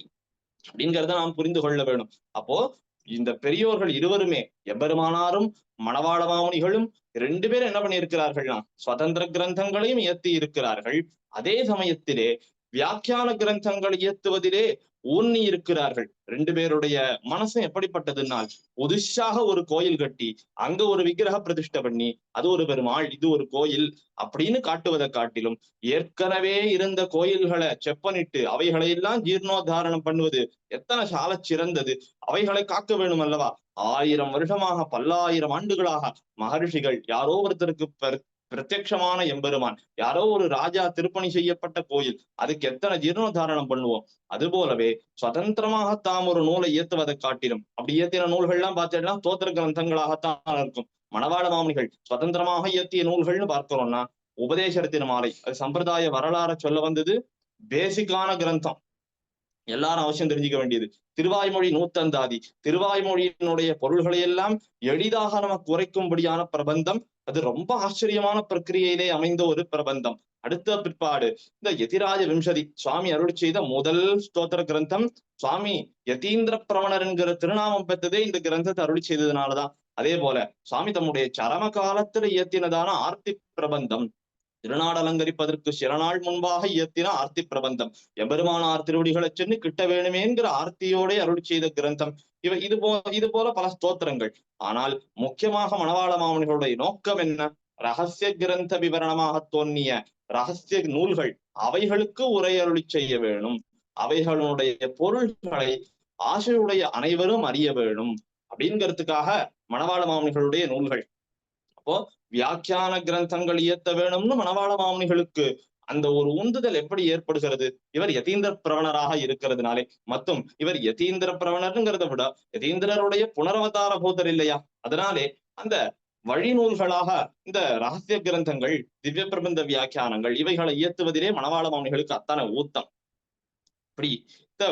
அப்படிங்கிறத நாம் புரிந்து கொள்ள வேணும். அப்போ இந்த பெரியோர்கள் இருவருமே எம்பெருமானாரும் மணவாள மாமுனிகளும் 2 பேரும் என்ன பண்ணியிருக்கிறார்கள்னா சுதந்திர கிரந்தங்களையும் இயற்றி இருக்கிறார்கள். அதே சமயத்திலே வியாக்கியான கிரந்தங்களை இயற்றுவதிலே ஊன்னி இருக்கிறார்கள். 2 பேருடைய மனசும் எப்படிப்பட்டதுனால், புதுசாக ஒரு கோயில் கட்டி அங்க ஒரு விக்கிரக பிரதிஷ்டை பண்ணி அது ஒரு பெருமாள் இது ஒரு கோயில் அப்படின்னு காட்டுவதை காட்டிலும் ஏற்கனவே இருந்த கோயில்களை செப்பனிட்டு அவைகளை எல்லாம் ஜீர்ணோத்தாரணம் பண்ணுவது எத்தனை சால சிறந்தது. அவைகளை காக்க வேணும் அல்லவா. 1000 வருஷமாக பல்லாயிரம் ஆண்டுகளாக மகர்ஷிகள் யாரோ ஒருத்தருக்கு பிரத்யட்சமான எம்பெருமான், யாரோ ஒரு ராஜா திருப்பணி செய்யப்பட்ட கோயில், அதுக்கு எத்தனை ஜீர்ணோத்தாரணம் பண்ணுவோம். அது போலவே சுதந்திரமாக தாம் ஒரு நூலை இயற்றுவதை காட்டிலும் அப்படி இயற்றின நூல்கள்லாம் பார்த்தீங்கன்னா தோத்திர கிரந்தங்களாகத்தான் இருக்கும். மணவாள மாமுனிகள் சுதந்திரமாக இயற்றிய நூல்கள்னு பார்க்கிறோம்னா உபதேசரத்தின மாலை, அது சம்பிரதாய வரலாற சொல்ல வந்தது. பேசிக்கான கிரந்தம் எல்லாரும் அவசியம் தெரிஞ்சுக்க வேண்டியது. திருவாய்மொழி நூத்தந்தாதி, திருவாய்மொழியினுடைய பொருள்களை எல்லாம் எளிதாக நமக்கு குறைக்கும்படியான பிரபந்தம். அது ரொம்ப ஆச்சரியமான பிரக்கிரியையிலே அமைந்த ஒரு பிரபந்தம். அடுத்த பிற்பாடு இந்த யதிராஜ விம்சதி சுவாமி அருள் செய்த முதல் ஸ்தோத்திர கிரந்தம். சுவாமி யதீந்திர பிரவணர் என்கிற திருநாமம் பெற்றதே இந்த கிரந்தத்தை அருள் செய்ததுனாலதான். அதே போல சுவாமி தம்முடைய சரம காலத்துல இயற்றினதான ஆர்த்தி பிரபந்தம், திருநாடு அலங்கரிப்பதற்கு சில நாள் முன்பாக இயற்றின ஆர்த்தி பிரபந்தம், எம்பெருமானார் திருவடிகளை சென்று கிட்ட வேணுமேங்கிற ஆர்த்தியோட அருள் செய்த கிரந்தம். இது போல பல ஸ்தோத்திரங்கள். ஆனால் முக்கியமாக மணவாள மாமுனிகளுடைய நோக்கம் என்ன? ரகசிய கிரந்த விவரணமாக தோன்றிய ரகசிய நூல்கள் அவைகளுக்கு உரை அருளி செய்ய வேணும், அவைகளுடைய பொருள்களை ஆசையுடைய அனைவரும் அறிய வேணும் அப்படிங்கிறதுக்காக மணவாள மாமுனிகளுடைய நூல்கள். அப்போ வியாக்கியான கிரந்தங்கள் இயற்ற வேணும்னு மணவாள மாமுனிகளுக்கு அந்த ஒரு உந்துதல் எப்படி ஏற்படுகிறது? இவர் யதீந்திர பிரவணராக இருக்கிறதுனாலே. மற்றும் இவர் யதீந்திர பிரவணருங்கிறத விட யதீந்திரருடைய புனரவதார பூதர் இல்லையா? அதனாலே அந்த வழி நூல்களாக இந்த ரகசிய கிரந்தங்கள், திவ்ய பிரபந்த வியாக்கியானங்கள் இவைகளை இயற்றுவதிலே மணவாள மாமுனிகளுக்கு அத்தனை ஊத்தம். இப்படி இந்த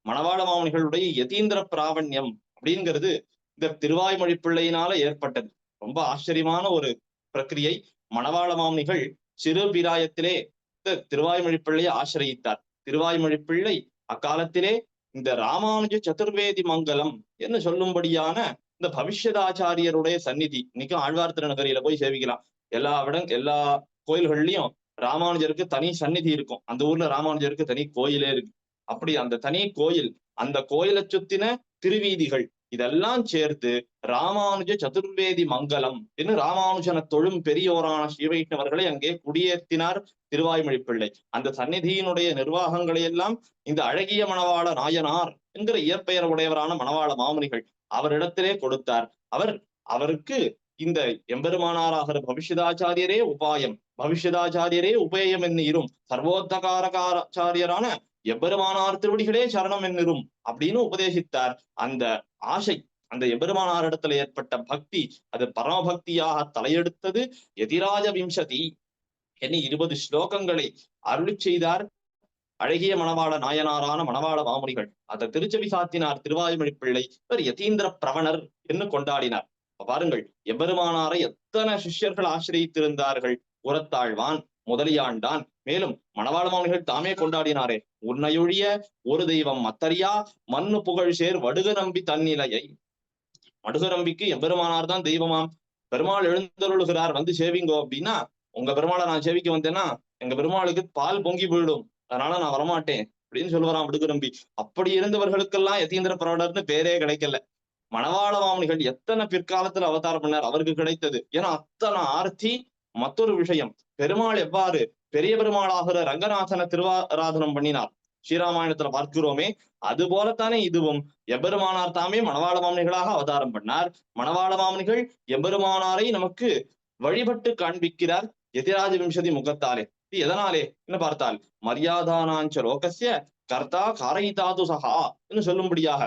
மணவாள மாமுனிகளுடைய யதீந்திர பிராவண்யம் அப்படிங்கிறது இந்த திருவாய்மொழி பிள்ளையினால ஏற்பட்டது. ரொம்ப ஆச்சரியமான ஒரு பிரக்கிரியை. மணவாள மாமுனிகள் சிறு பிராயத்திலே இந்த திருவாய்மொழி பிள்ளையை ஆசிரியித்தார். திருவாய்மொழி பிள்ளை அக்காலத்திலே இந்த ராமானுஜ சதுர்வேதி மங்கலம் என்று சொல்லும்படியான இந்த பவிஷ்யதாச்சாரியருடைய சந்நிதி, இன்னைக்கும் ஆழ்வார் திருநகரியில போய் சேவிக்கலாம். எல்லா கோயில்கள்லயும் ராமானுஜருக்கு தனி சந்நிதி இருக்கும். அந்த ஊர்ல ராமானுஜருக்கு தனி கோயிலே இருக்கு. அப்படி அந்த தனி கோயில், அந்த கோயிலை சுத்தின திருவீதிகள் இதெல்லாம் சேர்த்து ராமானுஜ சதுர்வேதி மங்கலம் என்று ராமானுஜன தொழும் பெரியோரான ஸ்ரீவைஷ்ணவர்களை அங்கே குடியேற்றினார் திருவாய்மொழி பிள்ளை. அந்த சந்நிதியினுடைய நிர்வாகங்களை எல்லாம் இந்த அழகிய மணவாள நாயனார் என்கிற இயற்பெயர் உடையவரான மணவாள மாமுனிகள் அவரிடத்திலே கொடுத்தார். அவருக்கு இந்த எம்பெருமானாராகிற பவிஷ்யதாச்சாரியரே உபாயம், பவிஷ்யதாச்சாரியரே உபேயம் என்னிரும், சர்வோத்தகாரகாச்சாரியரான எம்பெருமானார் திருவடிகளே சரணம் என்னிரும் அப்படின்னு உபதேசித்தார். அந்த ஆசை, அந்த எம்பெருமானாரிடத்துல ஏற்பட்ட பக்தி, அது பரமபக்தியாக தலையெடுத்தது. யதிராஜ விம்சதி என்னி 20 ஸ்லோகங்களை அருளி செய்தார் அழகிய மணவாள நாயனாரான மணவாள மாமுனிகள். அதை திருச்செவி சாத்தினார் திருவாய்மொழி பிள்ளை. இவர் யதீந்திர பிரவணர் என்று கொண்டாடினார். பாருங்கள், எம்பெருமானாரை எத்தனை சிஷ்யர்கள் ஆசிரியத்திருந்தார்கள். உரத்தாழ்வான், முதலியாண்டான், மேலும் மணவாள மாமுனிகள் தாமே கொண்டாடினாரே, உன்னையொழிய ஒரு தெய்வம் மத்தரியா மண்ணு புகழ் சேர் வடுக நம்பி தன்னிலையை. வடுக நம்பிக்கு எம்பெருமானார் தான் தெய்வமாம். பெருமாள் எழுந்தருளுகிறார், வந்து சேவிங்கோ அப்படின்னா, உங்க பெருமாளை நான் சேவிக்க வந்தேன்னா எங்க பெருமாளுக்கு பால் பொங்கி போயிடும், அதனால நான் வரமாட்டேன் அப்படின்னு சொல்லுவாராம் வடுக நம்பி. அப்படி இருந்தவர்களுக்கெல்லாம் யதீந்திர பிரவணர்னு பேரே கிடைக்கல. மணவாள மாமுனிகள் எத்தனை பிற்காலத்துல அவதாரம் பண்ணார், அவருக்கு கிடைத்தது. ஏன்னா அத்தனை ஆர்த்தி. மற்றொரு விஷயம், பெருமாள் எவ்வாறு பெரிய பெருமாளாகிற ரங்கநாதனை திருவாராதனம் பண்ணினார் ஸ்ரீராமாயணத்துல பார்க்கிறோமே, அது போலத்தானே இதுவும். எம்பெருமானார் தாமே மணவாள மாமுனிகளாக அவதாரம் பண்ணார். மணவாள மாமுனிகள் எம்பெருமானாரை நமக்கு வழிபட்டு காண்பிக்கிறார் யதிராஜ விம்சதி முகத்தாலே. எதனாலே என்று பார்த்தால், மரியாதானாஞ்ச லோகசிய கர்த்தா காரயிதாது சகா என்று சொல்லும்படியாக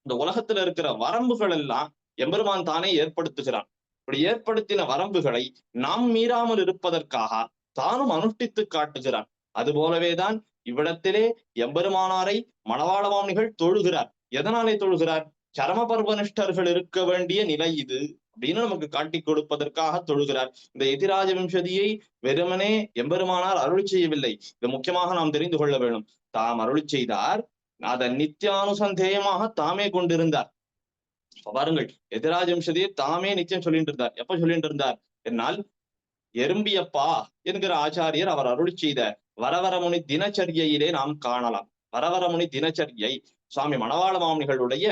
இந்த உலகத்துல இருக்கிற வரம்புகள் எல்லாம் எம்பெருமான் தானே ஏற்படுத்துகிறான். இப்படி ஏற்படுத்தின வரம்புகளை நாம் மீறாமல் இருப்பதற்காக தானும் அனுஷ்டித்து காட்டுகிறான். அது போலவேதான் இவ்விடத்திலே எம்பெருமானாரை மணவாள மாமுனிகள் தொழுகிறார். எதனாலே தொழுகிறார்? சரம பர்வனிஷ்டர்கள் இருக்க வேண்டிய நிலை இது அப்படின்னு நமக்கு காட்டி கொடுப்பதற்காக தொழுகிறார். இந்த யதிராஜ விம்சதியை வெறுமனே எம்பெருமானார் அருள் செய்யவில்லை. இது முக்கியமாக நாம் தெரிந்து கொள்ள வேண்டும். தாம் அருள் செய்தார், அதை நித்தியானுசந்தேயமாக தாமே கொண்டிருந்தார். பாருங்கள், யதிராஜ விம்சதியை தாமே நிச்சயம் சொல்லிட்டு இருந்தார். எப்ப சொல்லிட்டு இருந்தார் என்னால், எறும்பியப்பா என்கிற ஆச்சாரியர் அவர் அருள் செய்த வரவரமுனி தினச்சரியிலே நாம் காணலாம். வரவரமுனி தினச்சரியை சுவாமி மணவாள மாமுனிகளுடைய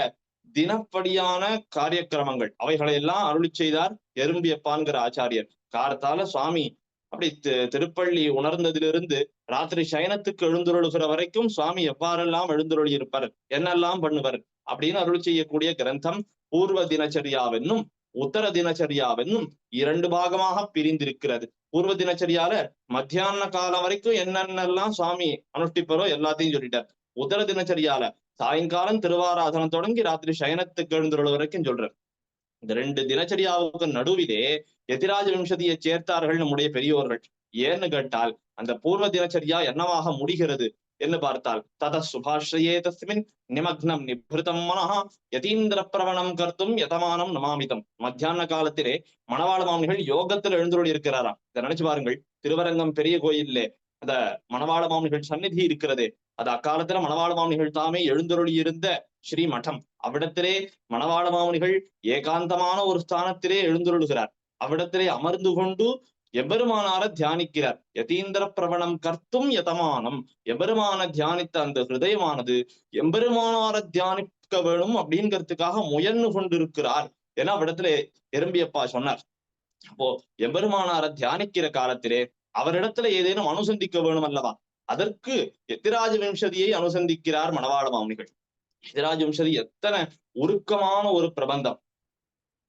தினப்படியான காரியக்கிரமங்கள் அவைகளை எல்லாம் அருளி செய்தார் எறும்பியப்பான்கிற ஆச்சாரியர். காலத்தால சுவாமி அப்படி திருப்பள்ளி உணர்ந்ததிலிருந்து ராத்திரி சயனத்துக்கு எழுந்துருளுகிற வரைக்கும் சுவாமி எவ்வாறெல்லாம் எழுந்துருளி இருப்பார், என்னெல்லாம் பண்ணுவார் அப்படின்னு அருள் செய்யக்கூடிய கிரந்தம் பூர்வ தினச்சரியாவென்னும் உத்தர தினச்சரியாவென்னும் 2 பாகமாக பிரிந்திருக்கிறது. பூர்வ தினச்சரியால மத்தியான காலம் வரைக்கும் என்னென்னலாம் சுவாமி அனுஷ்டிப்பரோ எல்லாத்தையும் சொல்லிட்டார். உத்தர தினச்சரியால சாயங்காலம் திருவாராதனம் தொடங்கி ராத்திரி சயனத்துக்கு எழுந்துள்ள வரைக்கும் சொல்றார். இந்த 2 தினச்சரியாவுக்கு நடுவிலே யதிராஜ விம்சதியை சேர்த்தார்கள் நம்முடைய பெரியோர்கள். ஏன்னு கேட்டால், அந்த பூர்வ தினச்சரியா என்னவாக முடிகிறது என்று பார்த்தால், தத சுபாஷ்ரயே தஸ்மின் நிமக்னம் நிபிருதம் மனஹா யதீந்திர பிரவணம் கர்த்தும் யதமானம் நமாமிதம். மத்தியான காலத்திலே மணவாள மாமுனிகள் யோகத்தில் எழுந்துள்ளி இருக்கிறாராம். இதை நினைச்சு பாருங்கள். திருவரங்கம் பெரிய கோயிலே அந்த மணவாள மாமுனிகள் சந்நிதி இருக்கிறது. அது அக்காலத்துல மணவாள மாமுனிகள் தாமே எழுந்தருளி இருந்த ஸ்ரீ மடம். அவ்விடத்திலே மணவாள மாமுனிகள் ஏகாந்தமான ஒரு ஸ்தானத்திலே எழுந்தருளுகிறார். அவ்விடத்திலே அமர்ந்து கொண்டு எம்பெருமானார தியானிக்கிறார். யதீந்திர பிரவணம் கர்த்தும் யதமானம். எம்பெருமான தியானித்த அந்த ஹிருதயமானது எம்பெருமானார தியானிக்க வேணும் அப்படிங்கிறதுக்காக முயன்று கொண்டிருக்கிறார் என அவ்விடத்துல எறும்பியப்பா சொன்னார். அப்போ எம்பெருமானார தியானிக்கிற காலத்திலே அவரிடத்துல ஏதேனும் அனுசந்திக்க வேணும் அல்லவா, அதற்கு யதிராஜ விம்சதியை அனுசந்திக்கிறார் மணவாள மாமுனிகள். யதிராஜ விம்சதி எத்தனை உருக்கமான ஒரு பிரபந்தம்,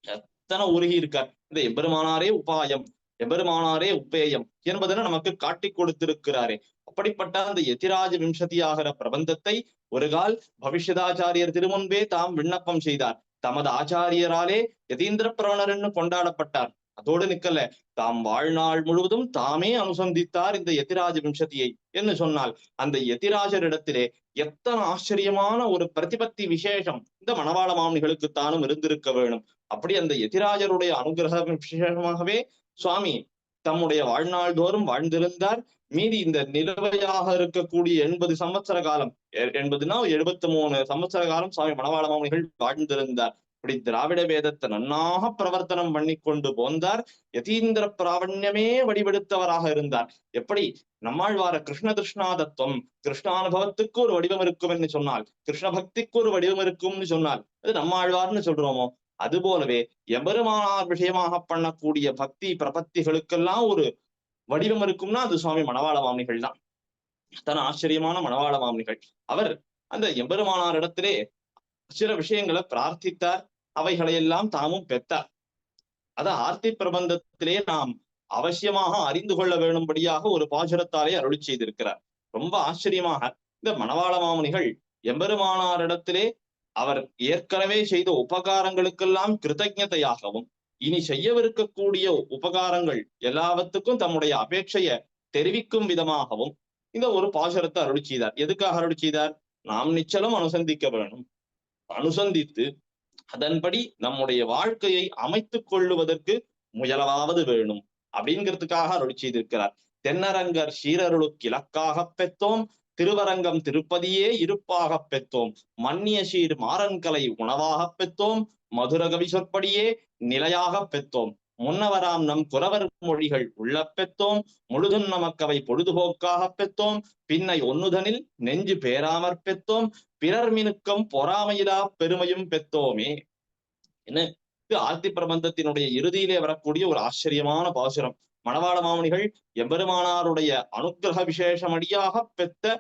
எத்தனை உருகி இருக்கார். இந்த எம்பெருமானாரே உபாயம், எம்பெருமானாரே உப்பேயம் என்பதனை நமக்கு காட்டி கொடுத்திருக்கிறாரே. அப்படிப்பட்ட அந்த யதிராஜ விம்சதி ஆகிற பிரபந்தத்தை ஒரு கால் பவிஷ்யதாச்சாரியர் திருமுன்பே தாம் விண்ணப்பம் செய்தார். தமது ஆச்சாரியராலே யதீந்திர பிரவணர் என்று கொண்டாடப்பட்டார். அதோடு நிக்கல, தாம் வாழ்நாள் முழுவதும் தாமே அனுசந்தித்தார் இந்த யதிராஜ விம்சதியை என்று சொன்னால், அந்த யதிராஜரிடத்திலே எத்தனை ஆச்சரியமான ஒரு பிரதிபத்தி விசேஷம் இந்த மணவாள மாமுனிகளுக்குத்தானும் இருந்திருக்க வேணும். அப்படி அந்த யதிராஜருடைய அனுகிரக விசேஷமாகவே சுவாமி தம்முடைய வாழ்நாள் தோறும் வாழ்ந்திருந்தார். மீதி இந்த நிலுவையாக இருக்கக்கூடிய 80 சம்பத்சர காலம், 80னா 73 சம்பத்சர காலம் சுவாமி மணவாள மாமுனிகள் வாழ்ந்திருந்தார். இப்படி திராவிட வேதத்தை நன்னாக பிரவர்த்தனம் பண்ணி கொண்டு போந்தார். யதீந்திர பிராவண்யமே வடிவெடுத்தவராக இருந்தார். எப்படி நம்மாழ்வார கிருஷ்ண திருஷ்ணாதத்துவம், கிருஷ்ணானுபவத்துக்கு ஒரு வடிவம் இருக்கும் என்று சொன்னால், கிருஷ்ண பக்திக்கு ஒரு வடிவம் இருக்கும்னு சொன்னால் அது நம்மாழ்வார்னு சொல்றோமோ, அது போலவே எபெருமானார் விஷயமாக பண்ணக்கூடிய பக்தி பிரபத்திகளுக்கெல்லாம் ஒரு வடிவம் இருக்கும்னா அது சுவாமி மணவாள மாமுனிகள் தான். தன ஆச்சரியமான மணவாள மாமுனிகள். அவர் அந்த எம்பெருமானார் இடத்திலே சில விஷயங்களை பிரார்த்தித்தார், அவைகளையெல்லாம் தாமும் பெற்றார். அத ஆர்த்தி பிரபந்தத்திலே நாம் அவசியமாக அறிந்து கொள்ள வேணும்படியாக ஒரு பாசுரத்தாலே அருளி செய்திருக்கிறார். ரொம்ப ஆச்சரியமாக இந்த மணவாள மாமுனிகள் எம்பெருமானாரிடத்திலே அவர் ஏற்கனவே செய்த உபகாரங்களுக்கெல்லாம் கிருத்தஜதையாகவும், இனி செய்யவிருக்கக்கூடிய உபகாரங்கள் எல்லாவற்றுக்கும் தம்முடைய அபேட்சைய தெரிவிக்கும் விதமாகவும் இந்த ஒரு பாசுரத்தை அருளி செய்தார். எதுக்காக அருளி செய்தார்? நாம் நிச்சலம் அனுசந்திக்க வேணும், அனுசந்தித்து அதன்படி நம்முடைய வாழ்க்கையை அமைத்துக் கொள்ளுவதற்கு முயலவாவது வேணும் அப்படிங்கிறதுக்காக அருளி செய்திருக்கிறார். தென்னரங்கர் சீரருளுக்கு இலக்காக பெற்றோம், திருவரங்கம் திருப்பதியே இருப்பாக பெற்றோம், மன்னிய சீர் மாறன்கலை உணவாக பெற்றோம், மதுர கவி சொற்படியே நிலையாக பெற்றோம், முன்னவராம் நம் குறவர் மொழிகள் உள்ள பெற்றோம், முழுதும் நமக்கவை பொழுதுபோக்காக பெற்றோம், பின்னை ஒன்னுதனில் நெஞ்சு பேராமற் பெற்றோம், பிறர் மினுக்கம் பொறாமையிலா பெருமையும் பெற்றோமே. என்ன இது ஆர்த்தி பிரபந்தத்தினுடைய இறுதியிலே வரக்கூடிய ஒரு ஆச்சரியமான பாசுரம். மணவாள மாமுனிகள் எம்பெருமானாருடைய அனுகிரக விசேஷமடியாக பெற்ற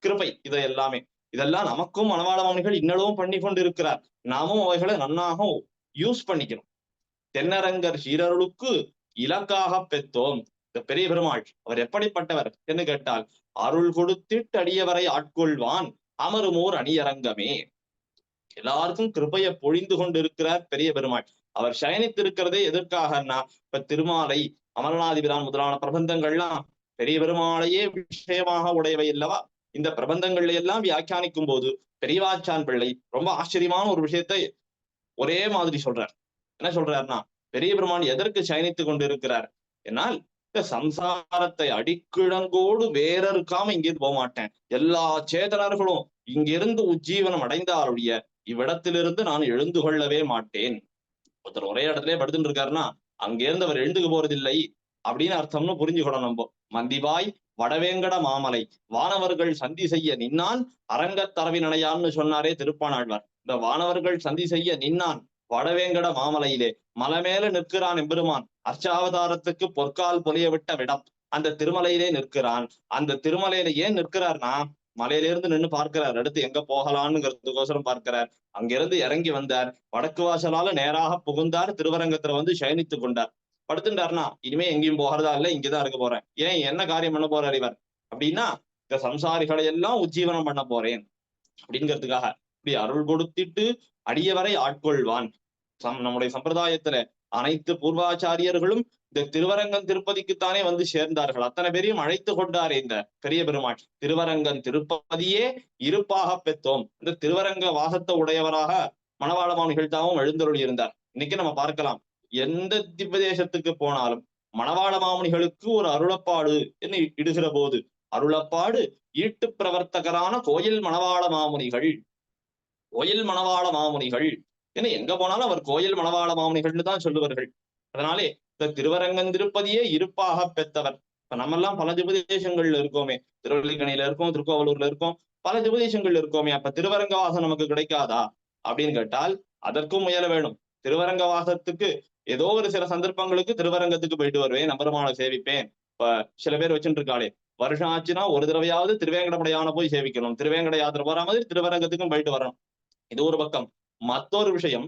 கிருபை இதை எல்லாமே. இதெல்லாம் நமக்கும் மணவாள மாமுனிகள் இன்னளவும் பண்ணி கொண்டு இருக்கிறார். நாமும் அவைகளை நன்னாக யூஸ் பண்ணிக்கணும். தென்னரங்கர் சீரருளுக்கு இலக்காக பெற்றோம். இந்த பெரிய பெருமாள் அவர் எப்படிப்பட்டவர் என்று கேட்டால், அருள் கொடுத்திட்டு அடியவரை ஆட்கொள்வான் அமருமோர் அணியரங்கமே. எல்லாருக்கும் கிருபையை பொழிந்து கொண்டு இருக்கிறார் பெரிய பெருமாள். அவர் சயனித்திருக்கிறதே எதற்காகன்னா, இப்ப திருமாலை, அமரநாதிபிரான் முதலான பிரபந்தங்கள்லாம் பெரிய பெருமாளையே விஷயமாக உடையவை இல்லவா? இந்த பிரபந்தங்கள்ல எல்லாம் வியாக்கியானிக்கும் போது பெரியவாச்சான் பிள்ளை ரொம்ப ஆச்சரியமான ஒரு விஷயத்தை ஒரே மாதிரி சொல்றார். என்ன சொல்றாருன்னா, பெரிய பெருமான் எதற்கு சயனித்துக் கொண்டு இருக்கிறார் என்னால், இந்த சம்சாரத்தை அடிக்கிழங்கோடு வேற இருக்காம இங்கிருந்து போக மாட்டேன், எல்லா சேதனர்களும் இங்கிருந்து உஜ்ஜீவனம் அடைந்தாலுடைய இவ்விடத்திலிருந்து நான் எழுந்து கொள்ளவே மாட்டேன். ஒருத்தர் ஒரே இடத்துல படுத்துட்டு இருக்காருன்னா அங்கிருந்து அவர் எழுந்துக்கு போறதில்லை அப்படின்னு அர்த்தம்னு புரிஞ்சுக்கணும் நம்ம. மந்திவாய் வடவேங்கட மாமலை வானவர்கள் சந்தி செய்ய நின்னான் அரங்கத்தரவி நடையான்னு சொன்னாரே திருப்பானாழ்வார். இந்த வானவர்கள் சந்தி செய்ய நின்னான் வடவேங்கட மாமலையிலே மலை மேல நிற்கிறான் எம்பெருமான். அர்ச்சாவதாரத்துக்கு பொற்கால் பொலிய விட்ட விடம் அந்த திருமலையிலே நிற்கிறான். அந்த திருமலையில ஏன் நிற்கிறார்னா, மலையில இருந்து நின்று பார்க்கிறார், அடுத்து எங்க போகலான்னுங்கிறதுக்கோசரம் பார்க்கிறார். அங்கிருந்து இறங்கி வந்தார், வடக்கு வாசலால நேராக புகுந்தார், திருவரங்கத்துல வந்து சயனித்துக் கொண்டார். படுத்துட்டாருன்னா இனிமே எங்கேயும் போகிறதா இல்லை, இங்கதான் இருக்க போறேன். ஏன் என்ன காரியம் பண்ண போறார் இவர் அப்படின்னா, இந்த சம்சாரிகளை எல்லாம் உஜ்ஜீவனம் பண்ண போறேன் அப்படிங்கிறதுக்காக. இப்படி அருள் கொடுத்திட்டு அடியவரை ஆட்கொள்வான். நம்முடைய சம்பிரதாயத்துல அனைத்து பூர்வாச்சாரியர்களும் இந்த திருவரங்கம் திருப்பதிக்குத்தானே வந்து சேர்ந்தார்கள். அத்தனை பேரையும் அழைத்து கொண்டாரே இந்த பெரிய பெருமாள். திருவரங்கம் திருப்பதியே இருப்பாக பெற்றோம். இந்த திருவரங்க வாசத்தை உடையவராக மணவாள மாமுனிகள் தாமும் எழுந்தருளி இருந்தார். இன்னைக்கு நம்ம பார்க்கலாம், எந்த திவ்யதேசத்துக்கு போனாலும் மணவாள மாமுனிகளுக்கு ஒரு அருளப்பாடு என்று இடுகிற போது, அருளப்பாடு ஈட்டு பிரவர்த்தகரான கோயில் மணவாள மாமுனிகள், கோயில் மணவாள மாமுனிகள் என எங்க போனாலும் அவர் கோயில் மணவாள மாமுனிகள்னு தான் சொல்லுவார்கள். அதனாலே இந்த திருவரங்கம் திருப்பதியே இருப்பாக பெற்றவர். இப்ப நம்ம எல்லாம் பல திவ்யதேசங்கள்ல இருக்கோமே, திருவல்லிக்கணியில இருக்கோம், திருக்கோவலூர்ல இருக்கோம், பல திவ்யதேசங்கள்ல இருக்கோமே. அப்ப திருவரங்க வாசம் நமக்கு கிடைக்காதா அப்படின்னு கேட்டால் அதற்கும் முயல வேணும். திருவரங்க வாசத்துக்கு ஏதோ ஒரு சில சந்தர்ப்பங்களுக்கு திருவரங்கத்துக்கு போயிட்டு வருவேன், நம்பெருமாளை சேவிப்பேன். இப்ப சில பேர் வச்சுட்டு இருக்காளே, வருஷம் ஆச்சுன்னா ஒரு தடவையாவது திருவேங்கடமுடையான போய் சேவிக்கணும், திருவேங்கட யாத்திரை போற மாதிரி திருவரங்கத்துக்கும் போயிட்டு வரணும். இது ஒரு பக்கம். மற்றொரு விஷயம்,